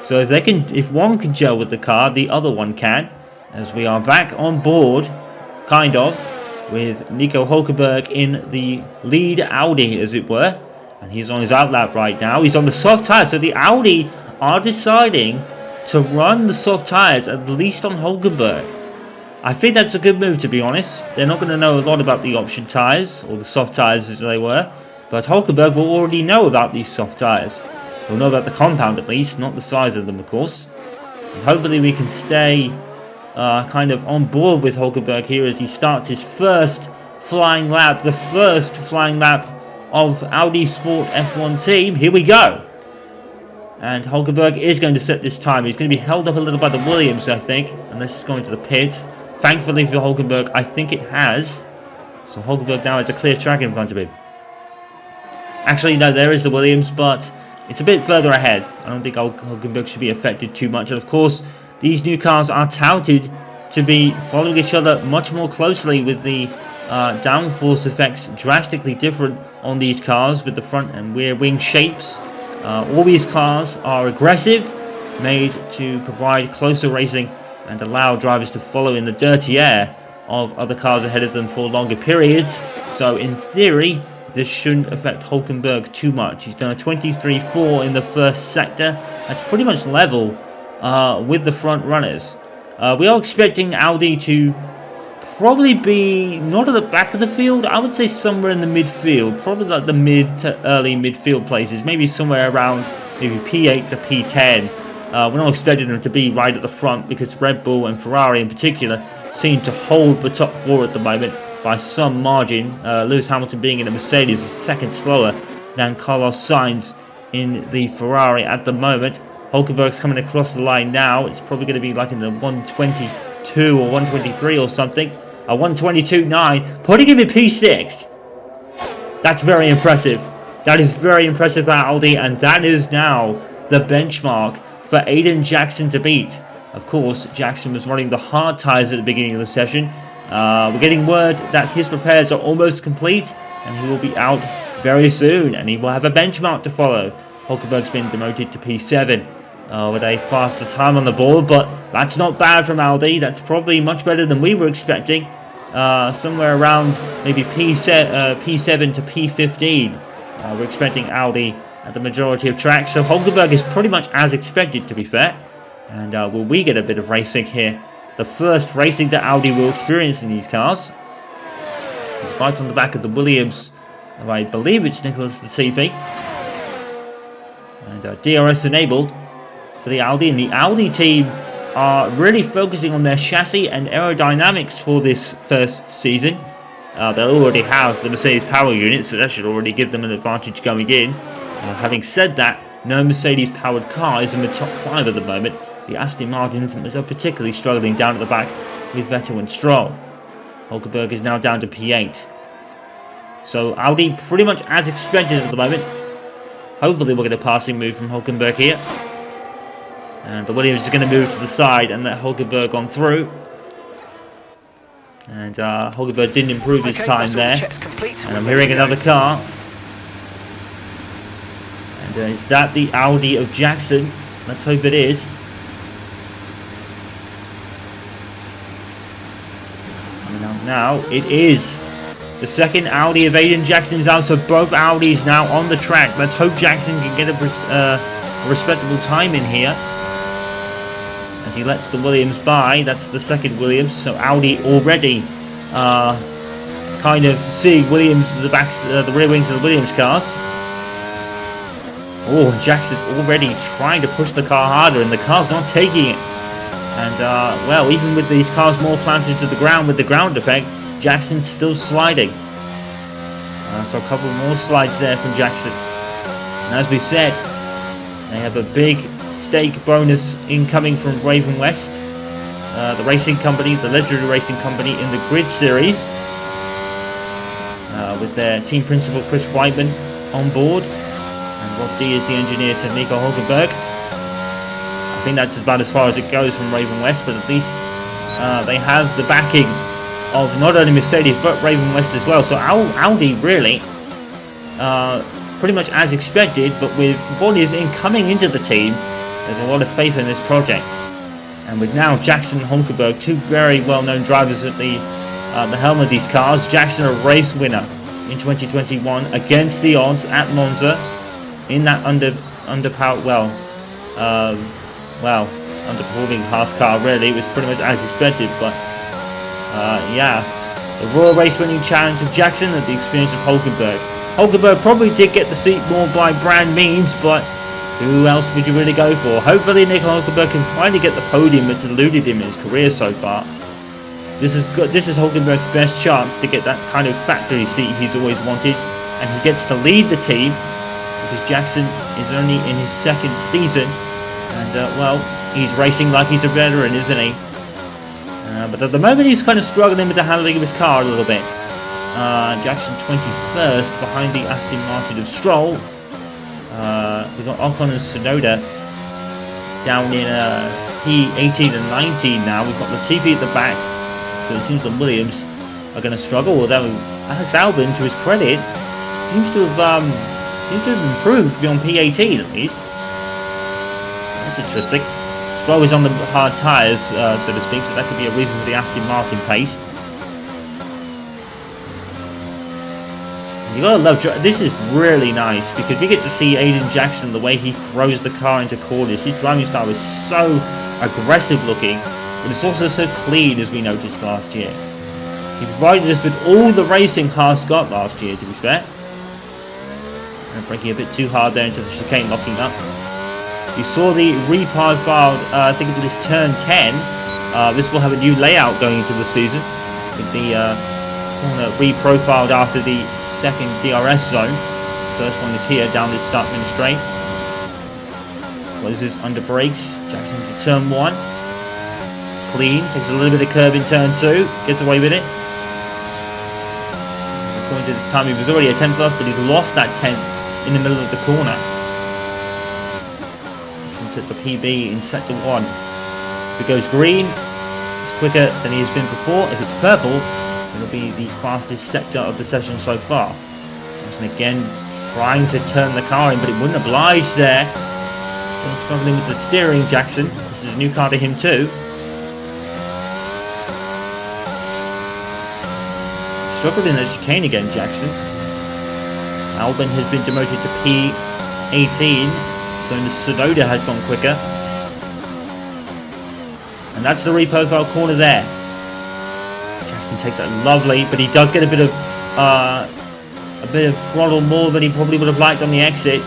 So if one can gel with the car, the other one can. As we are back on board, kind of, with Nico Hulkenberg in the lead Audi, as it were. And he's on his outlap right now. He's on the soft tyres. So the Audi are deciding to run the soft tyres, at least on Hulkenberg. I think that's a good move, to be honest. They're not going to know a lot about the option tyres, or the soft tyres as they were. But Hulkenberg will already know about these soft tyres. We'll know about the compound at least, not the size of them, of course. And hopefully we can stay kind of on board with Hulkenberg here as he starts his first flying lap, the first flying lap of Audi Sport F1 team. Here we go. And Hulkenberg is going to set this time. He's going to be held up a little by the Williams, I think, unless it's going to the pits. Thankfully for Hulkenberg, I think it has. So Hulkenberg now has a clear track in front of him. Actually, no, there is the Williams, but it's a bit further ahead. I don't think Hulkenberg should be affected too much. And of course, these new cars are touted to be following each other much more closely, with the downforce effects drastically different on these cars with the front and rear wing shapes. All these cars are aggressive, made to provide closer racing and allow drivers to follow in the dirty air of other cars ahead of them for longer periods. So in theory, this shouldn't affect Hulkenberg too much. He's done a 23.4 in the first sector. That's pretty much level with the front runners. We are expecting Audi to probably be not at the back of the field. I would say somewhere in the midfield, probably like the mid to early midfield places, maybe somewhere around maybe P8 to P10. We're not expecting them to be right at the front because Red Bull and Ferrari in particular seem to hold the top four at the moment by some margin. Lewis Hamilton being in a Mercedes is a second slower than Carlos Sainz in the Ferrari at the moment. Hulkenberg's coming across the line now. It's probably going to be like in the 122 or 123 or something. A 122.9, putting him in P6. That's very impressive. That is very impressive for Audi, and that is now the benchmark for Aiden Jackson to beat. Of course, Jackson was running the hard tyres at the beginning of the session. We're getting word that his repairs are almost complete, and he will be out very soon, and he will have a benchmark to follow. Hulkenberg's been demoted to P7. with a faster time on the board, but that's not bad from Audi. That's probably much better than we were expecting. Somewhere around maybe P7 to P15. We're expecting Audi at the majority of tracks, so Hulkenberg is pretty much as expected, to be fair. And will we get a bit of racing here? The first racing that Audi will experience in these cars. Right on the back of the Williams, I believe it's Nicholas Latifi. And DRS enabled for the Audi, and the Audi team are really focusing on their chassis and aerodynamics for this first season. They'll already have the Mercedes power unit, so that should already give them an advantage going in. Having said that, no Mercedes powered car is in the top 5 at the moment. The Aston Martins are particularly struggling down at the back with Vettel and Stroll. Hulkenberg is now down to P8. So Audi pretty much as expected at the moment. Hopefully we'll get a passing move from Hulkenberg here. And the Williams is going to move to the side and let Hulkenberg on through. And Hulkenberg didn't improve his time there. And I'm hearing another car. And is that the Audi of Jackson? Let's hope it is. And now it is. The second Audi of Aiden Jackson is out, so both Audis now on the track. Let's hope Jackson can get a respectable time in here. As he lets the Williams by. That's the second Williams, so Audi already kind of seeing Williams, the rear wings of the Williams cars. Oh, Jackson already trying to push the car harder, and the car's not taking it. And well, even with these cars more planted to the ground with the ground effect, Jackson's still sliding. So a couple more slides there from Jackson. And as we said, they have a big stake bonus incoming from Raven West, the racing company, the legendary racing company in the Grid Series, with their team principal Chris Whiteman on board, and Rob D is the engineer to Nico Hulkenberg. I think that's about as far as it goes from Raven West, but at least they have the backing of not only Mercedes but Raven West as well. So Audi really pretty much as expected, but with Bodies coming into the team, there's a lot of faith in this project. And with now Jackson and Hulkenberg, two very well-known drivers at the helm of these cars. Jackson a race winner in 2021 against the odds at Monza in that underpowered, underperforming Haas car. Really, it was pretty much as expected, but yeah, the Royal Race winning challenge of Jackson at the experience of Hulkenberg. Hulkenberg probably did get the seat more by brand means, but who else would you really go for? Hopefully Nico Hulkenberg can finally get the podium that's eluded him in his career so far. This is Hulkenberg's best chance to get that kind of factory seat he's always wanted, and he gets to lead the team because Jackson is only in his second season, and well, he's racing like he's a veteran, isn't he? But at the moment he's kind of struggling with the handling of his car a little bit. Jackson 21st behind the Aston Martin of Stroll. We've got Ocon and Tsunoda down in P18 and 19 now. We've got Latifi at the back, so it seems the Williams are going to struggle, although Alex Albon, to his credit, seems to have improved beyond P18 at least. That's interesting. Stroll is on the hard tyres, so to speak, so that could be a reason for the Aston Martin pace. You gotta love, this is really nice because we get to see Aiden Jackson, the way he throws the car into corners. His driving style is so aggressive looking, but it's also so clean, as we noticed last year. He provided us with all the racing Haas got last year, to be fair. And breaking a bit too hard there into the chicane, locking up. You saw the reprofiled, I think it was turn 10. This will have a new layout going into the season, with the corner reprofiled after the second DRS zone. First one is here down this start-finish straight. Closes under brakes. Jackson to turn 1. Clean. Takes a little bit of curb in turn 2. Gets away with it. According to this time, he was already a 10th off, but he's lost that 10th in the middle of the corner. Jackson sets a PB in sector 1. If it goes green, it's quicker than he has been before. If it's purple, it'll be the fastest sector of the session so far. And again, trying to turn the car in, but it wouldn't oblige there. Still struggling with the steering, Jackson. This is a new car to him too. Struggled in the chicane again, Jackson. Albon has been demoted to P18, so Tsunoda has gone quicker. And that's the reprofile corner there. Jackson takes that lovely, but he does get a bit of throttle more than he probably would have liked on the exit.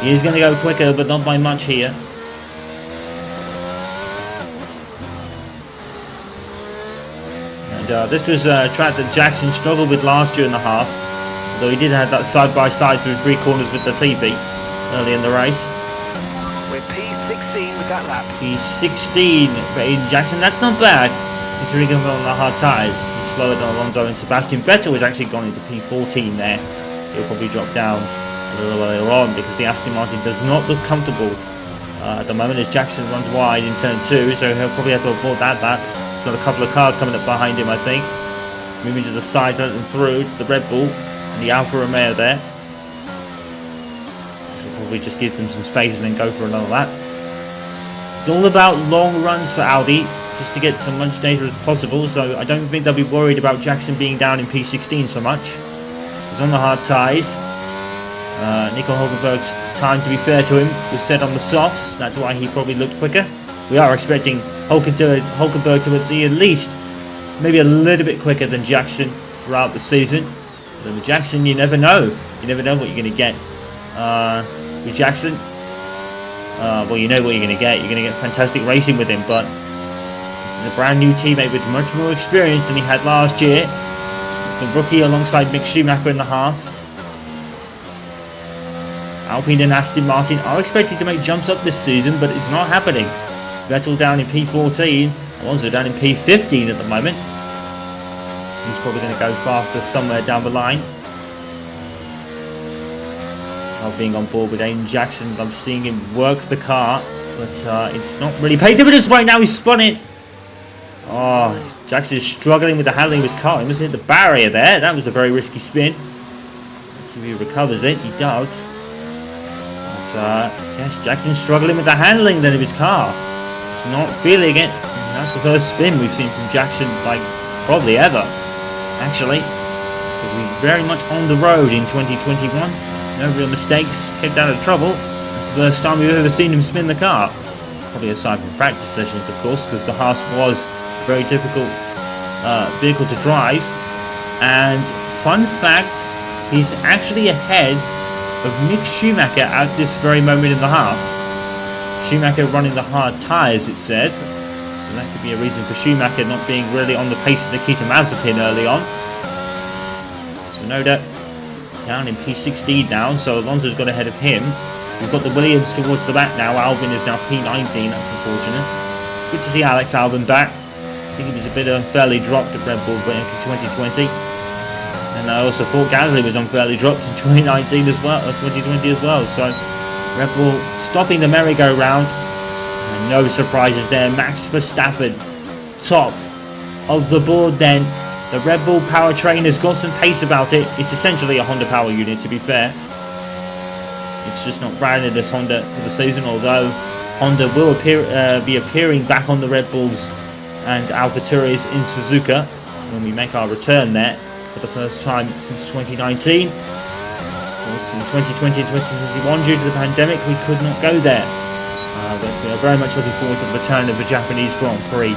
He is going to go quicker, but not by much here. And this was a track that Jackson struggled with last year in the Haas, though he did have that side-by-side through 3 corners with the TP early in the race. We're P16 with that lap. P16 for Aiden Jackson. That's not bad, considering him on the hard tyres. He's slower than Alonso and Sebastian Vettel has actually gone into P14 there. He'll probably drop down a little later on because the Aston Martin does not look comfortable at the moment as Jackson runs wide in turn 2, so he'll probably have to avoid that lap. He's got a couple of cars coming up behind him, I think. Moving to the side, let them through. It's the Red Bull and the Alfa Romeo there. Should probably just give them some space and then go for another lap. It's all about long runs for Audi, just to get as much data as possible, so I don't think they'll be worried about Jackson being down in P16 so much. He's on the hard tyres. Nico Hulkenberg's time, to be fair to him, was set on the softs. That's why he probably looked quicker. We are expecting Hulkenberg to be at least maybe a little bit quicker than Jackson throughout the season. But with Jackson, you never know. You never know what you're going to get. With Jackson, well, you know what you're going to get. You're going to get fantastic racing with him, but this is a brand new teammate with much more experience than he had last year. The rookie alongside Mick Schumacher in the Haas. Alpine and Aston Martin are expected to make jumps up this season, but it's not happening. Vettel down in P14, Alonso down in P15 at the moment. He's probably going to go faster somewhere down the line. While being on board with Aiden Jackson, I'm seeing him work the car, but it's not really paid dividends right now. He's spun it. Oh, Jackson is struggling with the handling of his car. He must have hit the barrier there. That was a very risky spin. Let's see if he recovers it. He does. Yes, Jackson's struggling with the handling then of his car. He's not feeling it. And that's the first spin we've seen from Jackson, like, probably ever, actually. Because he's very much on the road in 2021. No real mistakes, kept out of trouble. That's the first time we've ever seen him spin the car. Probably aside from practice sessions, of course, because the Haas was a very difficult vehicle to drive. And fun fact, he's actually ahead of Mick Schumacher at this very moment in the Haas. Schumacher running the hard tyres, it says. So that could be a reason for Schumacher not being really on the pace of Nikita Mazepin early on. Tsunoda down in P16 now, so Alonso's got ahead of him. We've got the Williams towards the back now. Albon is now P19, that's unfortunate. Good to see Alex Albon back. I think he was a bit unfairly dropped at Red Bull in 2020. And I also thought Gasly was unfairly dropped in 2019 as well, or 2020 as well. So Red Bull stopping the merry-go-round. And no surprises there. Max Verstappen, top of the board then. The Red Bull powertrain has got some pace about it. It's essentially a Honda power unit, to be fair. It's just not branded as Honda for the season, although Honda will be appearing back on the Red Bulls and AlphaTauris in Suzuka when we make our return there for the first time since 2019. Of course, in 2020 and 2021, due to the pandemic, we could not go there. But we are very much looking forward to the return of the Japanese Grand Prix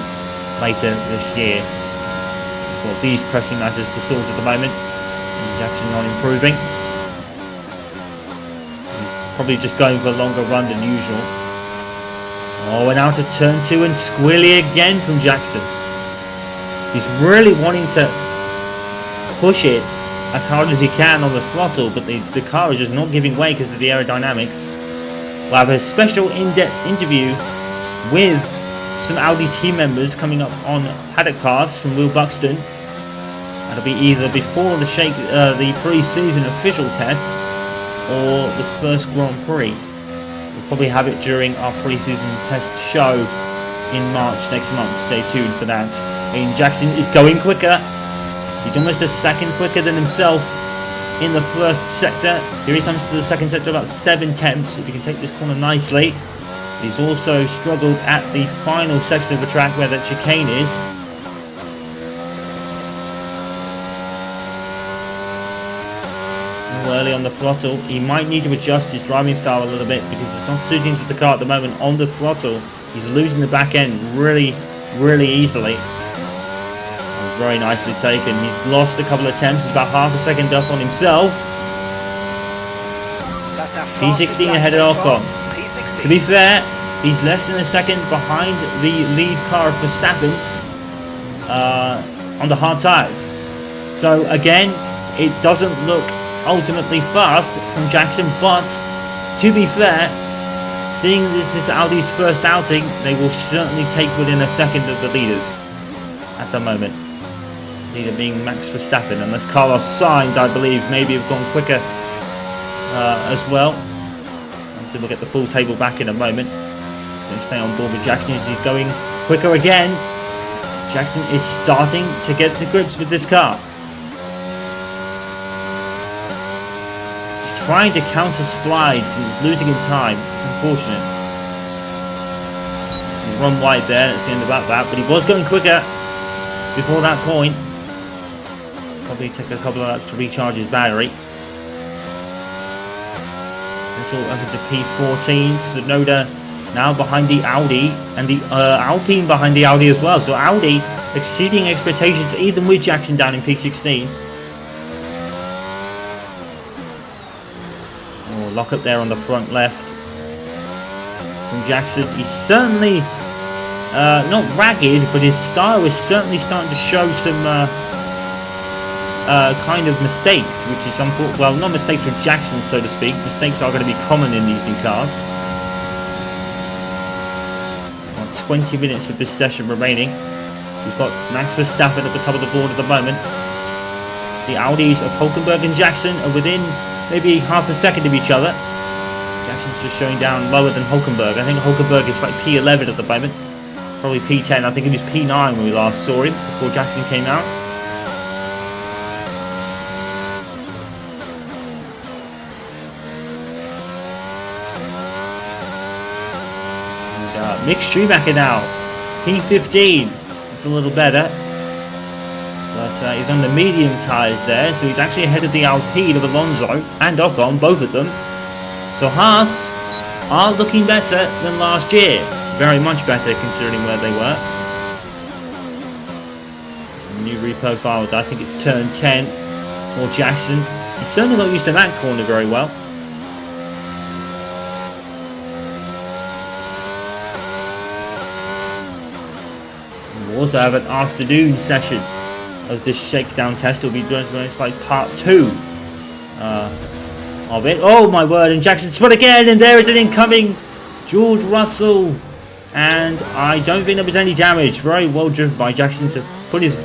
later this year. We've got these pressing matters to sort at the moment. Jackson not improving. He's probably just going for a longer run than usual. Oh, and out of turn 2 and squilly again from Jackson. He's really wanting to push it as hard as he can on the throttle, but the car is just not giving way because of the aerodynamics. We'll have a special in-depth interview with some Audi team members coming up on Paddock Cast from Will Buxton. That'll be either before the pre-season official tests or the first Grand Prix. We'll probably have it during our pre-season test show in March next month. Stay tuned for that. Aiden Jackson is going quicker. He's almost a second quicker than himself. in the first sector. Here he comes to the second sector, about 7 tenths, if he can take this corner nicely. He's also struggled at the final section of the track where that chicane is. Still early on the throttle. He might need to adjust his driving style a little bit because it's not suiting to the car at the moment. On the throttle, he's losing the back end really easily. Very nicely taken. He's lost a couple of attempts. He's about half a second up on himself. P16 ahead of Ocon. To be fair, he's less than a second behind the lead car of Verstappen on the hard tyres. So again, it doesn't look ultimately fast from Jackson, but to be fair, seeing this is Audi's first outing, they will certainly take within a second of the leaders at the moment. Leader being Max Verstappen, unless Carlos Sainz, I believe, maybe have gone quicker as well. We'll get the full table back in a moment. He's going to stay on board with Jackson as he's going quicker again. Jackson is starting to get the grips with this car. He's trying to counter slides and he's losing in time. It's unfortunate. He's run wide there, that's the end about that, but he was going quicker before that point. Probably take a couple of laps to recharge his battery. It's all up into P14. Tsunoda now behind the Audi, and the Alpine behind the Audi as well. So Audi exceeding expectations even with Jackson down in P16. Oh, lock up there on the front left from Jackson. He's certainly not ragged, but his style is certainly starting to show some kind of mistakes, which is unfortunate. Well, not mistakes from Jackson, so to speak. Mistakes are going to be common in these new cars. 20 minutes of this session remaining. We've got Max Verstappen at the top of the board at the moment. The Audis of Hulkenberg and Jackson are within maybe half a second of each other. Jackson's just showing down lower than Hulkenberg. I think Hulkenberg is like P11 at the moment. Probably P10. I think it was P9 when we last saw him before Jackson came out. Mick Schumacher now, P15. It's a little better, but he's on the medium tyres there, so he's actually ahead of the Alpine of Alonso and Ocon, both of them. So Haas are looking better than last year, very much better considering where they were. New reprofiled, I think it's turn 10 for Jackson. He's certainly not used to that corner very well. We'll also have an afternoon session of this shakedown test. It'll be doing like part 2 of it. Oh my word, and Jackson spun again, and there is an incoming George Russell. And I don't think there was any damage. Very well driven by Jackson to put his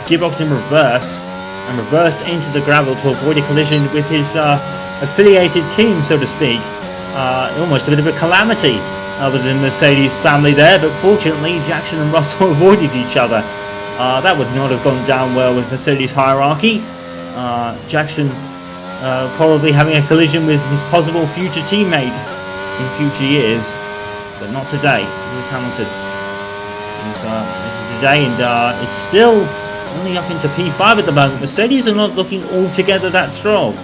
gearbox in reverse and reversed into the gravel to avoid a collision with his affiliated team, so to speak. Almost a bit of a calamity other than Mercedes family there, but fortunately Jackson and Russell avoided each other. That would not have gone down well with Mercedes hierarchy. Jackson probably having a collision with his possible future teammate in future years, but not today. Lewis Hamilton is today, and it's still only up into P5 at the moment. Mercedes are not looking altogether that strong.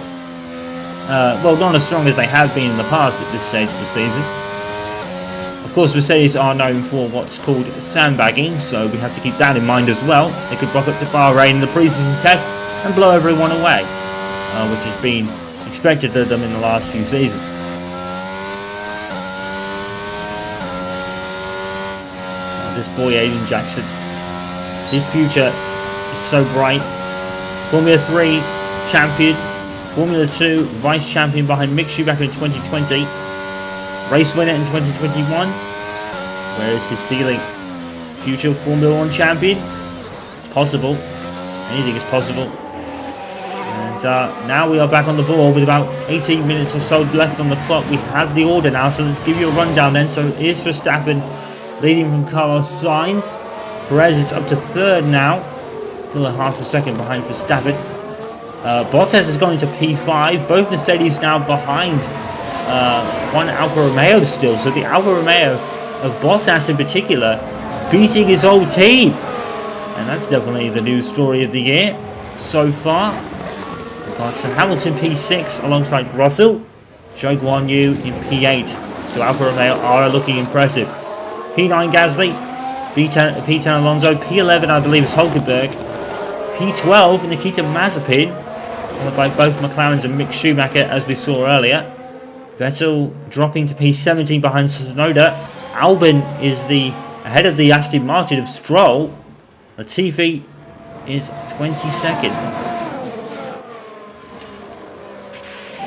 Well, not as strong as they have been in the past at this stage of the season. Of course, Mercedes are known for what's called sandbagging, so we have to keep that in mind as well. They could rock up to Bahrain in the pre-season test and blow everyone away, which has been expected of them in the last few seasons. This boy Aiden Jackson, his future is so bright. Formula 3 champion, Formula 2 vice champion behind Mick Schumacher in 2020. Race winner in 2021. Where is his ceiling? Future Formula 1 champion? It's possible. Anything is possible. And now we are back on the board with about 18 minutes or so left on the clock. We have the order now, so let's give you a rundown then. So here's Verstappen leading from Carlos Sainz. Perez is up to third now. Still a half a second behind Verstappen. Bottas has gone into P5. Both Mercedes now behind one Alfa Romeo still. So the Alfa Romeo of Bottas in particular beating his old team. And that's definitely the news story of the year so far. We've got Hamilton P6 alongside Russell. Zhou Guanyu in P8. So Alfa Romeo are looking impressive. P9 Gasly. P10 Alonso. P11 I believe is Hulkenberg. P12 Nikita Mazepin. Followed by both McLarens and Mick Schumacher as we saw earlier. Vettel dropping to P17 behind Tsunoda. Albon is ahead of the Aston Martin of Stroll. Latifi is 22nd.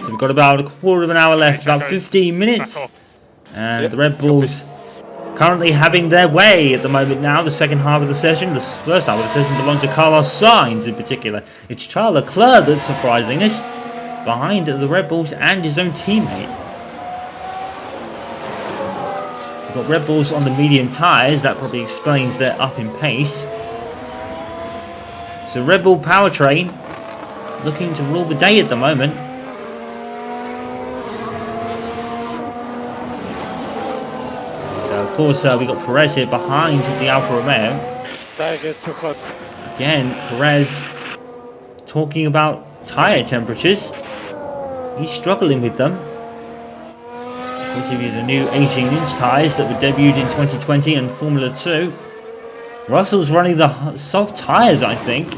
So we've got about a quarter of an hour left, about 15 minutes. And the Red Bulls currently having their way at the moment now. The second half of the session, the first half of the session belongs to Carlos Sainz in particular. It's Charles Leclerc that's surprising us, behind the Red Bulls and his own teammate. We've got Red Bulls on the medium tyres, that probably explains their up in pace. So Red Bull powertrain looking to rule the day at the moment. Of course, we got Perez here behind the Alfa Romeo. Again, Perez talking about tyre temperatures. He's struggling with them. Of course, he has the new 18-inch tyres that were debuted in 2020 and Formula 2. Russell's running the soft tyres, I think.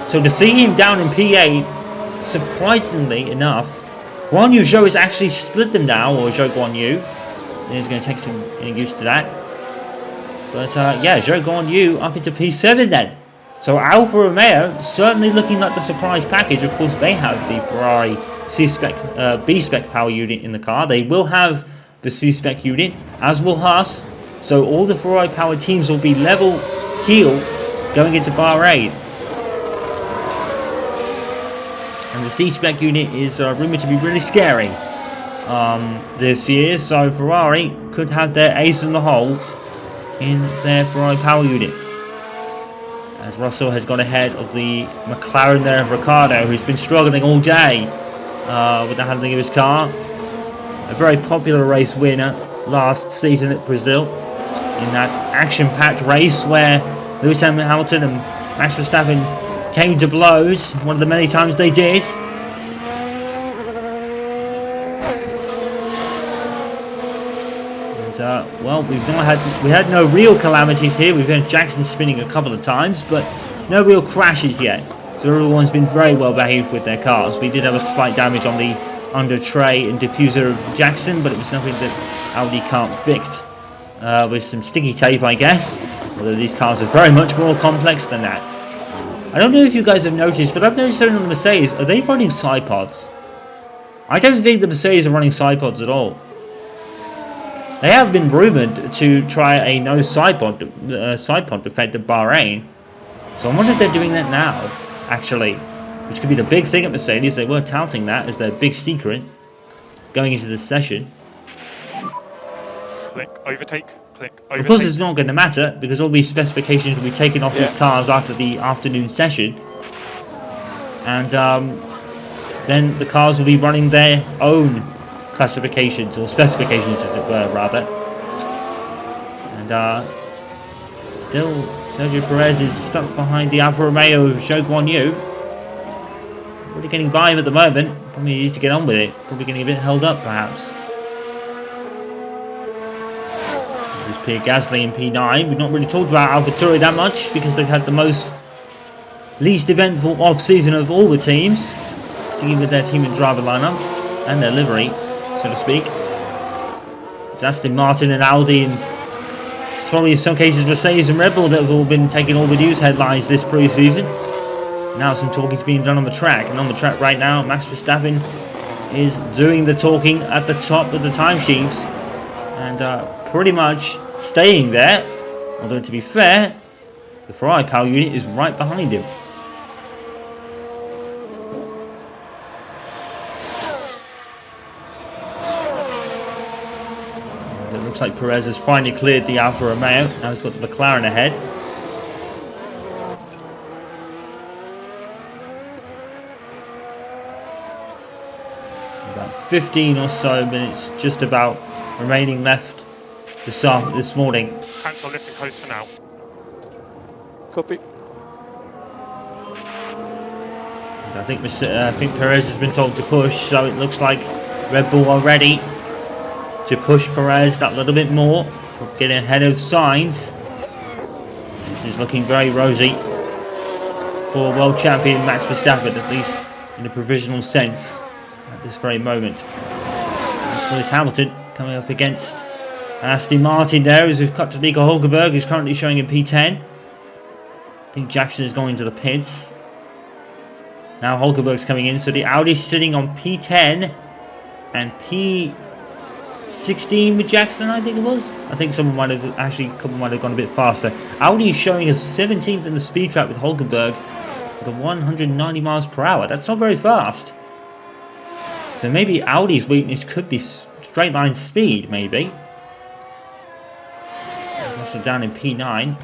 So to see him down in P8, surprisingly enough, Guan Yu Zhou has actually slid them now, or Zhou Guan Yu. He's going to take some getting used to that. But yeah, Zhou Guan Yu up into P7 then. So Alfa Romeo certainly looking like the surprise package. Of course, they have the Ferrari C-spec, B-spec power unit in the car. They will have the C-spec unit, as will Haas. So all the Ferrari powered teams will be level keel going into Bahrain. And the C-spec unit is rumoured to be really scary this year, so Ferrari could have their ace in the hole in their Ferrari power unit. As Russell has gone ahead of the McLaren there of Ricciardo, who's been struggling all day with the handling of his car. A very popular race winner last season at Brazil in that action-packed race where Lewis Hamilton and Max Verstappen came to blows, one of the many times they did. Well, we had no real calamities here. We've had Jackson spinning a couple of times, but no real crashes yet. So everyone's been very well behaved with their cars. We did have a slight damage on the under tray and diffuser of Jackson, but it was nothing that Audi can't fix with some sticky tape, I guess. Although these cars are very much more complex than that. I don't know if you guys have noticed, but I've noticed on the Mercedes, are they running side pods? I don't think the Mercedes are running side pods at all. They have been rumoured to try a no side pod effect at Bahrain. So I wonder if they're doing that now, actually. Which could be the big thing at Mercedes. They were touting that as their big secret going into this session. Click, overtake, click, overtake. Of course it's not going to matter, because all these specifications will be taken off these cars after the afternoon session. And then the cars will be running their own classifications, or specifications as it were, rather. And still Sergio Perez is stuck behind the Alfa Romeo of Zhou Guan Yu. Really getting by him at the moment. Probably needs to get on with it. Probably getting a bit held up perhaps. There's Pierre Gasly in P9. We've not really talked about AlphaTauri that much because they've had the least eventful off-season of all the teams, sticking with their team and driver lineup and their livery, so to speak. It's Aston Martin and Audi, and it's probably in some cases Mercedes and Red Bull that have all been taking all the news headlines this pre-season. Now some talking's being done on the track, and on the track right now Max Verstappen is doing the talking at the top of the timesheets and pretty much staying there, although to be fair, the Ferrari power unit is right behind him. It looks like Perez has finally cleared the Alfa Romeo. Now he's got the McLaren ahead. About 15 or so minutes just about remaining left this morning. Hands on lifting post for now. Copy. I think Perez has been told to push, so it looks like Red Bull are ready to push Perez that little bit more, getting ahead of Sainz. This is looking very rosy for world champion Max Verstappen, at least in a provisional sense at this very moment. That's Lewis Hamilton coming up against Aston Martin there, as we've cut to Nico Hulkenberg, who's currently showing in P10. I think Jackson is going to the pits. Now Hulkenberg's coming in, so the Audi's sitting on P10 and P16 with Jackson, I think it was. I think someone might have, actually a couple might have gone a bit faster. Audi is showing us 17th in the speed trap with Hulkenberg with a 190 miles per hour. That's not very fast. So maybe Audi's weakness could be straight line speed, maybe. Also down in P9.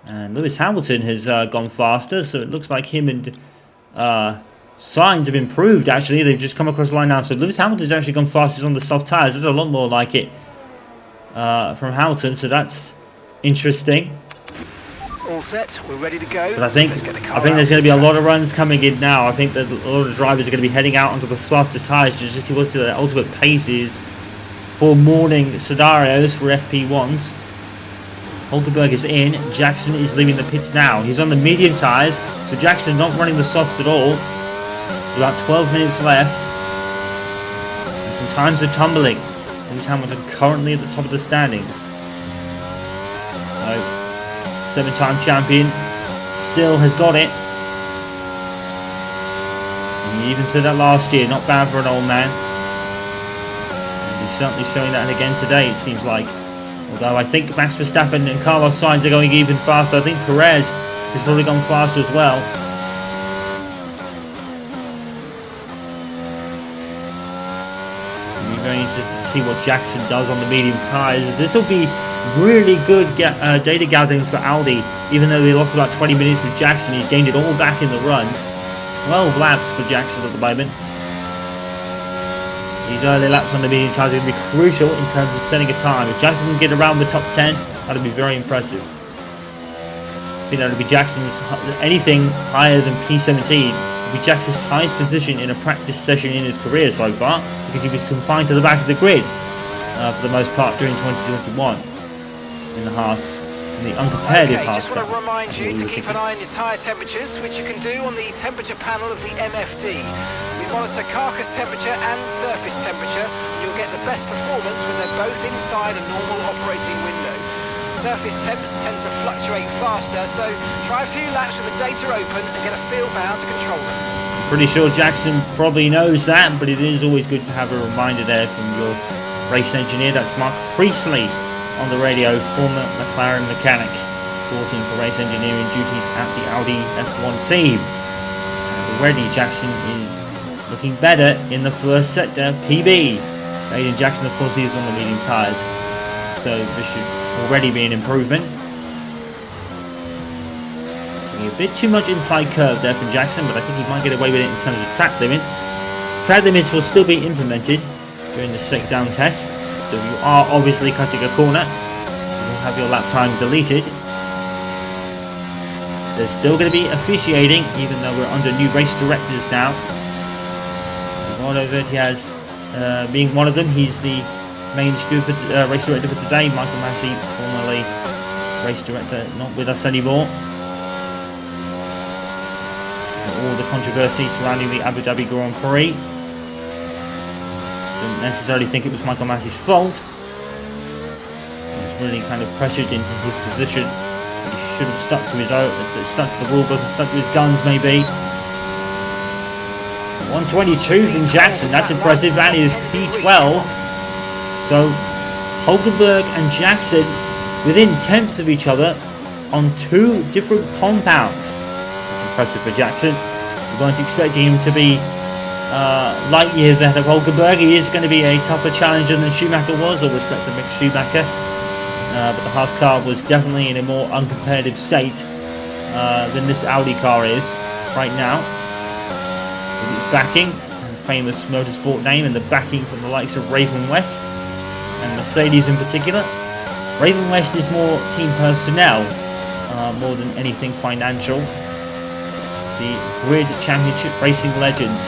And Lewis Hamilton has gone faster, so it looks like him and Sainz have improved, actually. They've just come across the line now. So Lewis Hamilton's actually gone faster on the soft tyres. There's a lot more like it from Hamilton, so that's interesting. All set, we're ready to go. But I think there's going to be a lot of runs coming in now. I think that a lot of drivers are going to be heading out onto the faster tyres to just see what the ultimate pace is for morning scenarios for FP1s. Hulkenberg is in. Jackson is leaving the pits now. He's on the medium tyres, so Jackson not running the softs at all. About 12 minutes left. And some times are tumbling. Lewis Hamilton currently at the top of the standings. So, 7-time champion still has got it. And he even said that last year, not bad for an old man. And he's certainly showing that again today, it seems like. Although I think Max Verstappen and Carlos Sainz are going even faster. I think Perez has probably gone faster as well. We're very interested to see what Jackson does on the medium tyres. This will be really good data gathering for Audi. Even though they lost about 20 minutes with Jackson, he's gained it all back in the runs. 12 laps for Jackson at the moment. These early laps on the medium tyres are going to be crucial in terms of setting a time. If Jackson can get around the top 10, that would be very impressive. I think that would be Jackson's, anything higher than P17 would be Jackson's highest position in a practice session in his career so far, because he was confined to the back of the grid for the most part during 2021 in the Haas, in the uncompetitive Haas. Just want to remind you to keep an eye on your tyre temperatures, which you can do on the temperature panel of the MFD. Monitor carcass temperature and surface temperature. You'll get the best performance when they're both inside a normal operating window. Surface temps tend to fluctuate faster, so try a few laps with the data open and get a feel for how to control them. Pretty sure Jackson probably knows that, but it is always good to have a reminder there from your race engineer. That's Mark Priestley on the radio, former McLaren mechanic, reporting for race engineering duties at the Audi F1 team. And already Jackson is looking better in the first sector, PB. Aiden Jackson, of course, he is on the medium tyres, so this should already be an improvement. A bit too much inside curve there from Jackson, but I think he might get away with it in terms of track limits. Track limits will still be implemented during the shakedown test, so if you are obviously cutting a corner, you will have your lap time deleted. There's still going to be officiating, even though we're under new race directors now. Eduardo Vertiaz being one of them. He's the main race director for today. Michael Massey, formerly race director, not with us anymore. All the controversy surrounding the Abu Dhabi Grand Prix. Didn't necessarily think it was Michael Massey's fault. He was really kind of pressured into his position. He should have stuck to his own, stuck to the rule book and stuck to his guns maybe. 122 from Jackson, that's impressive. That is P12. So Hulkenberg and Jackson within tenths of each other on two different compounds. That's impressive for Jackson. We weren't expecting him to be light years ahead of Hulkenberg. He is going to be a tougher challenger than Schumacher was, or respect to Mick Schumacher. But the Haas car was definitely in a more uncompetitive state than this Audi car is right now. with its backing, and famous motorsport name, and the backing from the likes of Raven West and Mercedes in particular. Raven West is more team personnel, more than anything financial. The Grid Championship racing legends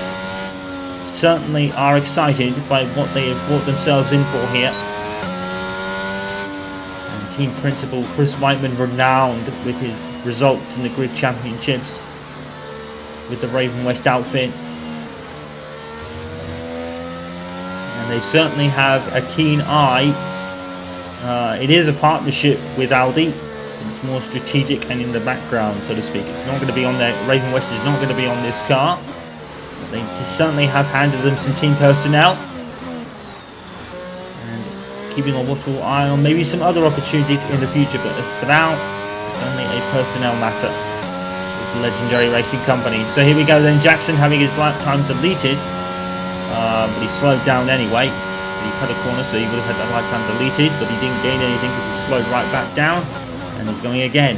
certainly are excited by what they have brought themselves in for here. And team principal Chris Whiteman, renowned with his results in the Grid Championships with the Raven West outfit. And they certainly have a keen eye. It is a partnership with Audi. It's more strategic and in the background, so to speak. It's not going to be on there. Raven West is not going to be on this car. But they certainly have handed them some team personnel. And keeping a watchful eye on maybe some other opportunities in the future. But as for now, it's only a personnel matter with the legendary racing company. So here we go then. Jackson having his lap time deleted. But he slowed down anyway. He cut a corner, so he would have had that lap time deleted. But he didn't gain anything because he slowed right back down. And he's going again.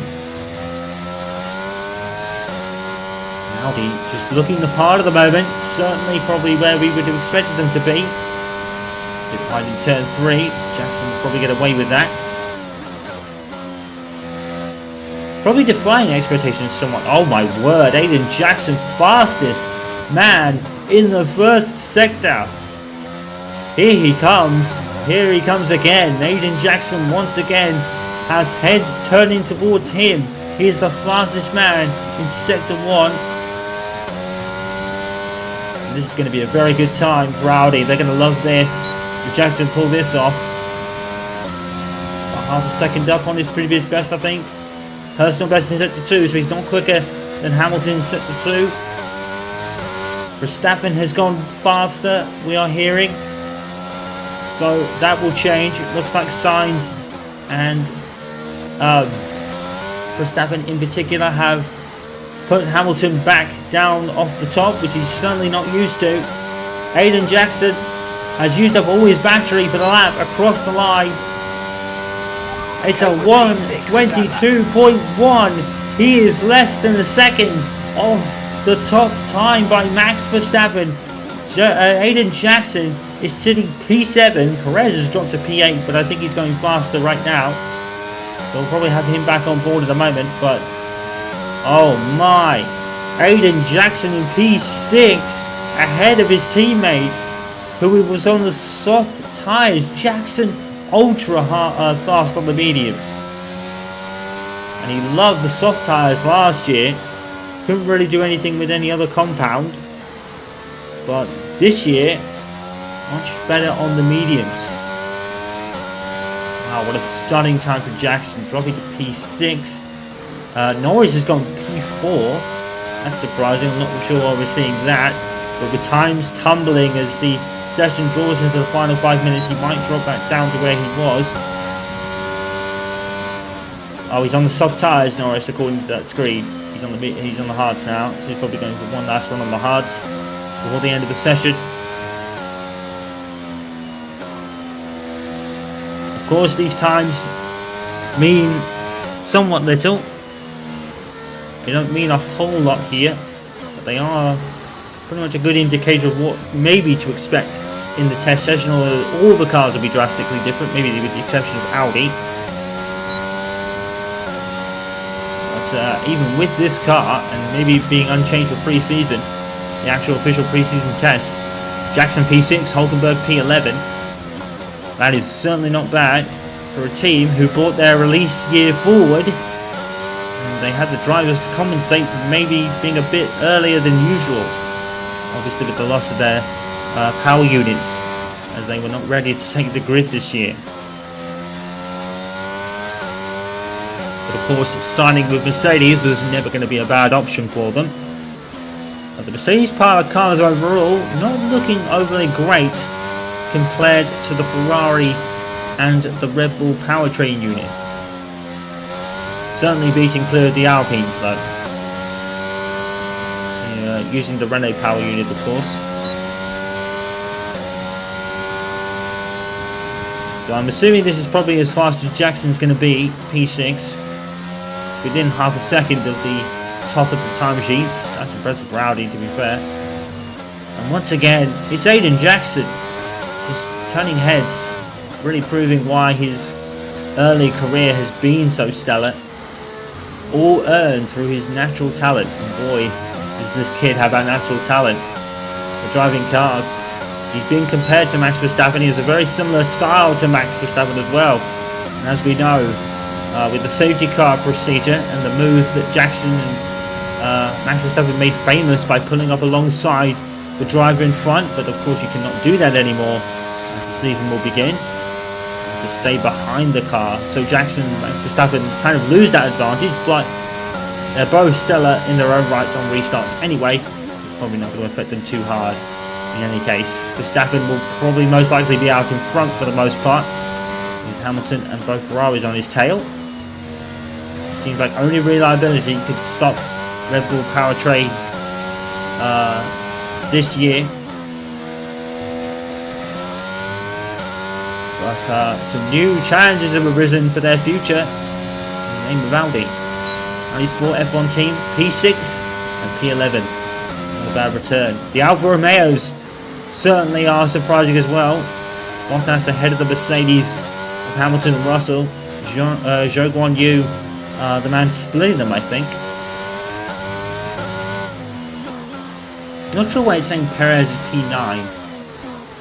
Audi just looking the part of the moment. Certainly probably where we would have expected them to be. Bit wide in turn 3. Jackson will probably get away with that. Probably defying expectations somewhat. Oh my word. Aiden Jackson, fastest man in the first sector. Here he comes. Here he comes again. Aiden Jackson once again has heads turning towards him. He is the fastest man in Sector 1. And this is going to be a very good time for Audi. They're going to love this. If Jackson pull this off. About half a second up on his previous best, I think. Personal best in Sector 2, so he's not quicker than Hamilton in Sector 2. Verstappen has gone faster, we are hearing. So that will change. It looks like Sainz and Verstappen in particular have put Hamilton back down off the top, which he's certainly not used to. Aiden Jackson has used up all his battery for the lap across the line. It's a 1:22.1. He is less than a second off the top time by Max Verstappen. Aiden Jackson is sitting P7. Perez has dropped to P8, but I think he's going faster right now. So we'll probably have him back on board at the moment, but oh my. Aiden Jackson in P6 ahead of his teammate who was on the soft tyres. Jackson ultra fast on the mediums. And he loved the soft tyres last year. Couldn't really do anything with any other compound. But this year, much better on the mediums. Wow, what a stunning time for Jackson, dropping to P6. Norris has gone P4. That's surprising, I'm not sure why we're seeing that. But with times tumbling as the session draws into the final 5 minutes, he might drop back down to where he was. Oh, he's on the soft tyres, Norris, according to that screen. He's on the hards now, so he's probably going for one last run on the hards before the end of the session. Of course, these times mean somewhat little. They don't mean a whole lot here, but they are pretty much a good indicator of what maybe to expect in the test session, although all the cars will be drastically different, maybe with the exception of Audi. But even with this car, and maybe being unchanged for pre-season, the actual official pre-season test, Jackson P6, Hulkenberg P11, that is certainly not bad for a team who brought their release year forward. And they had the drivers to compensate for maybe being a bit earlier than usual. Obviously with the loss of their power units, as they were not ready to take the grid this year. But of course, signing with Mercedes was never going to be a bad option for them. But the Mercedes powered cars overall not looking overly great compared to the Ferrari and the Red Bull powertrain unit. Certainly beating clear of the Alpines though. Using the Renault power unit, of course. So I'm assuming this is probably as fast as Jackson's going to be, P6. Within half a second of the top of the timesheets. That's impressive for Audi, to be fair. And once again, it's Aiden Jackson just turning heads, really proving why his early career has been so stellar. All earned through his natural talent. And boy, does this kid have that natural talent for driving cars. He's been compared to Max Verstappen. He has a very similar style to Max Verstappen as well. And as we know, with the safety car procedure and the move that Jackson and Max Verstappen made famous by pulling up alongside the driver in front, but of course you cannot do that anymore as the season will begin. To stay behind the car, so Jackson and Max Verstappen kind of lose that advantage, but they're both stellar in their own rights on restarts anyway. It's probably not going to affect them too hard in any case. Verstappen will probably most likely be out in front for the most part, with Hamilton and both Ferraris on his tail. It seems like only reliability could stop Red Bull powertrain this year. But some new challenges have arisen for their future in the name of Audi. Audi Sport F1 team P6 and P11. Not a bad return. The Alfa Romeos certainly are surprising as well. Bottas ahead of the Mercedes of Hamilton and Russell. Zhou Guan Yu, the man splitting them, I think. Not sure why it's saying Perez is P9.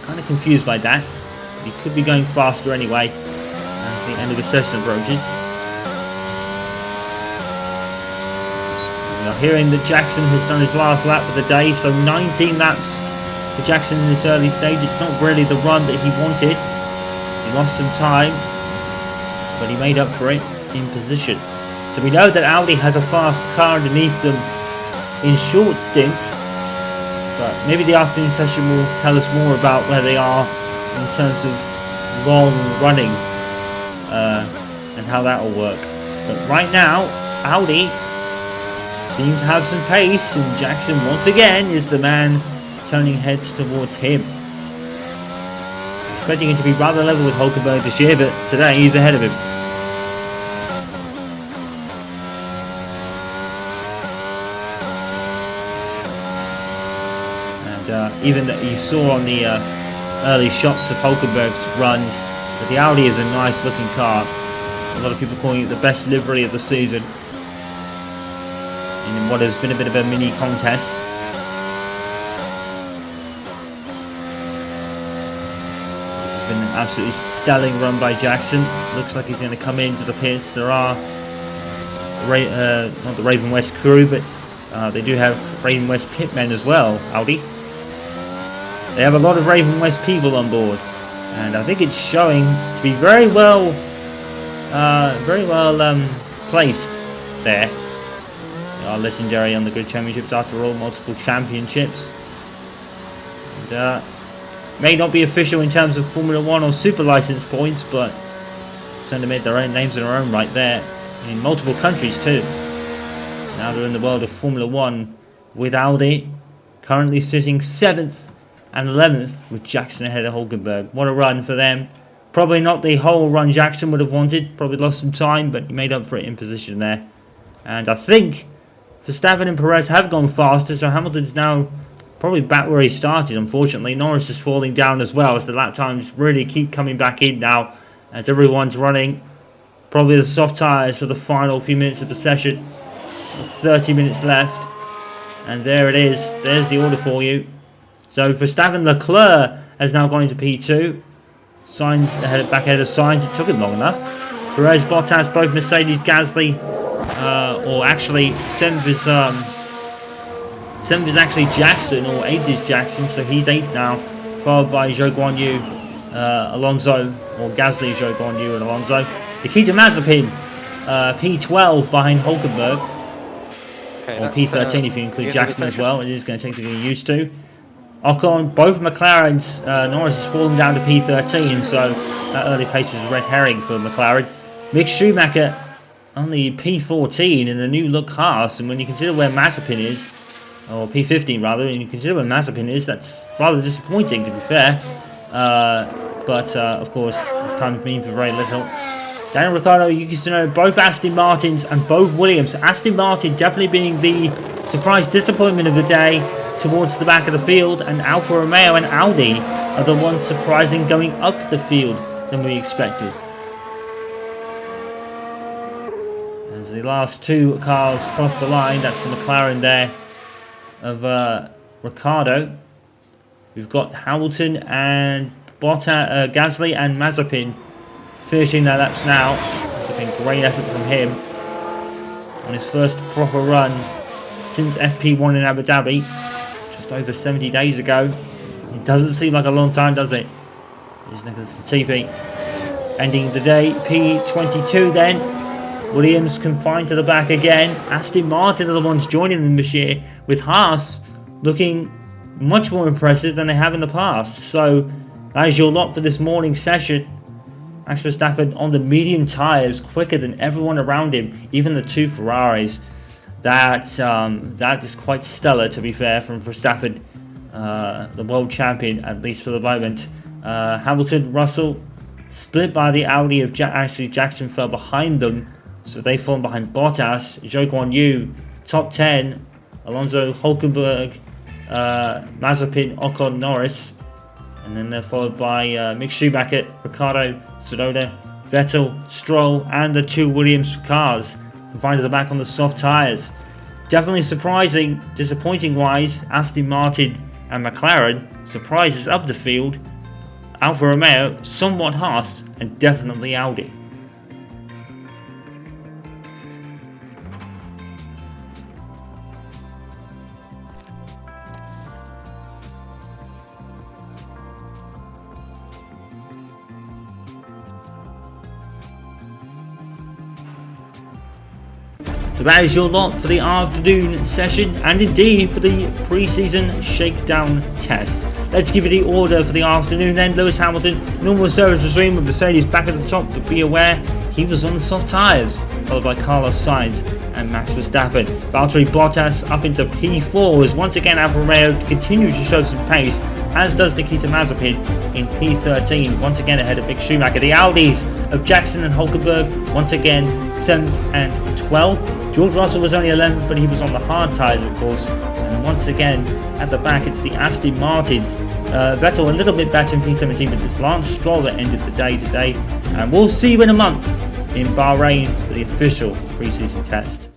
Kind of confused by that. He could be going faster anyway as the end of the session approaches. We are hearing that Jackson has done his last lap of the day, so 19 laps for Jackson in this early stage. It's not really the run that he wanted. He lost some time, but he made up for it in position. So we know that Audi has a fast car underneath them in short stints, but maybe the afternoon session will tell us more about where they are in terms of long running and how that will work. But right now, Audi seem to have some pace, and Jackson once again is the man turning heads towards him. Expecting him to be rather level with Hulkenberg this year, but today he's ahead of him. And even that you saw on the early shots of Hulkenberg's runs, but the Audi is a nice looking car. A lot of people calling it the best livery of the season in what has been a bit of a mini contest. This has been an absolutely stellar run by Jackson. Looks like he's going to come into the pits. There are not the Raven West crew, but they do have Raven West pitmen as well, Audi. They have a lot of Raven West people on board, and I think it's showing to be very well placed there. They are legendary on the Grid Championships after all, multiple championships. And, may not be official in terms of Formula 1 or Super License points, but certainly made their own names in their own right there, in multiple countries too. Now they're in the world of Formula 1 with Audi, currently sitting 7th and 11th with Jackson ahead of Hulkenberg. What a run for them. Probably not the whole run Jackson would have wanted. Probably lost some time, but he made up for it in position there. And I think Verstappen and Perez have gone faster, so Hamilton's now probably back where he started, unfortunately. Norris is falling down as well as the lap times really keep coming back in now as everyone's running probably the soft tyres for the final few minutes of the session. 30 minutes left. And there it is. There's the order for you. So Verstappen Leclerc has now gone into P2. Sainz back ahead of Sainz. It took him long enough. Perez, Bottas, both Mercedes, Gasly, or actually 7th is actually Jackson, or 8th is Jackson, so he's 8th now, followed by Zhou Guan Yu, Alonso, or Gasly, Zhou Guan Yu and Alonso. Nikita Mazepin, P12 behind Hulkenberg, okay, or P13 if you include Jackson as well. It is going to take to get used to. Ocon, both McLarens, Norris has fallen down to P13, so that early pace was a red herring for McLaren. Mick Schumacher only P14 in a new look Haas, and when you consider where Mazepin is, or P15 rather, and you consider where Mazepin is, that's rather disappointing to be fair. But of course, this time means for very little. Daniel Ricciardo, Yuki Tsunoda, both Aston Martins and both Williams. Aston Martin definitely being the surprise disappointment of the day. towards the back of the field, and Alfa Romeo and Audi are the ones surprising going up the field than we expected. As the last two cars cross the line, that's the McLaren there of Ricciardo. We've got Hamilton and Gasly and Mazepin finishing their laps now. That's been great effort from him on his first proper run since FP1 in Abu Dhabi, just over 70 days ago. It doesn't seem like a long time, does it? Here's Nicholas Latifi ending the day P22 then. Williams confined to the back again. Aston Martin are the ones joining them this year, with Haas looking much more impressive than they have in the past. So that is your lot for this morning's session. Max Verstappen on the medium tyres, quicker than everyone around him, even the two Ferraris. That is quite stellar, to be fair, from Verstappen, the world champion, at least for the moment. Hamilton, Russell, split by the Audi of actually Jackson fell behind them, so they fall behind Bottas. Zhou Guan Yu, top 10. Alonso, Hulkenberg, Mazepin, Ocon, Norris. And then they're followed by Mick Schumacher, Ricciardo, Tsunoda, Vettel, Stroll, and the two Williams cars confined to the back on the soft tyres. Definitely surprising, disappointing wise, Aston Martin and McLaren. Surprises up the field. Alfa Romeo, somewhat Haas, and definitely Audi. So that is your lot for the afternoon session, and indeed for the pre-season shakedown test. Let's give you the order for the afternoon then. Lewis Hamilton, normal service resume with Mercedes back at the top, but be aware he was on the soft tyres, followed by Carlos Sainz and Max Verstappen. Valtteri Bottas up into P4 as once again Alfa Romeo continues to show some pace, as does Nikita Mazepin in P13, once again ahead of Mick Schumacher. The Audis of Jackson and Hulkenberg once again 7th and 12th. George Russell was only 11th, but he was on the hard tyres, of course. And once again, at the back, it's the Aston Martins. Vettel a little bit better in P17, but it's Lance Stroll that ended the day today. And we'll see you in a month in Bahrain for the official pre-season test.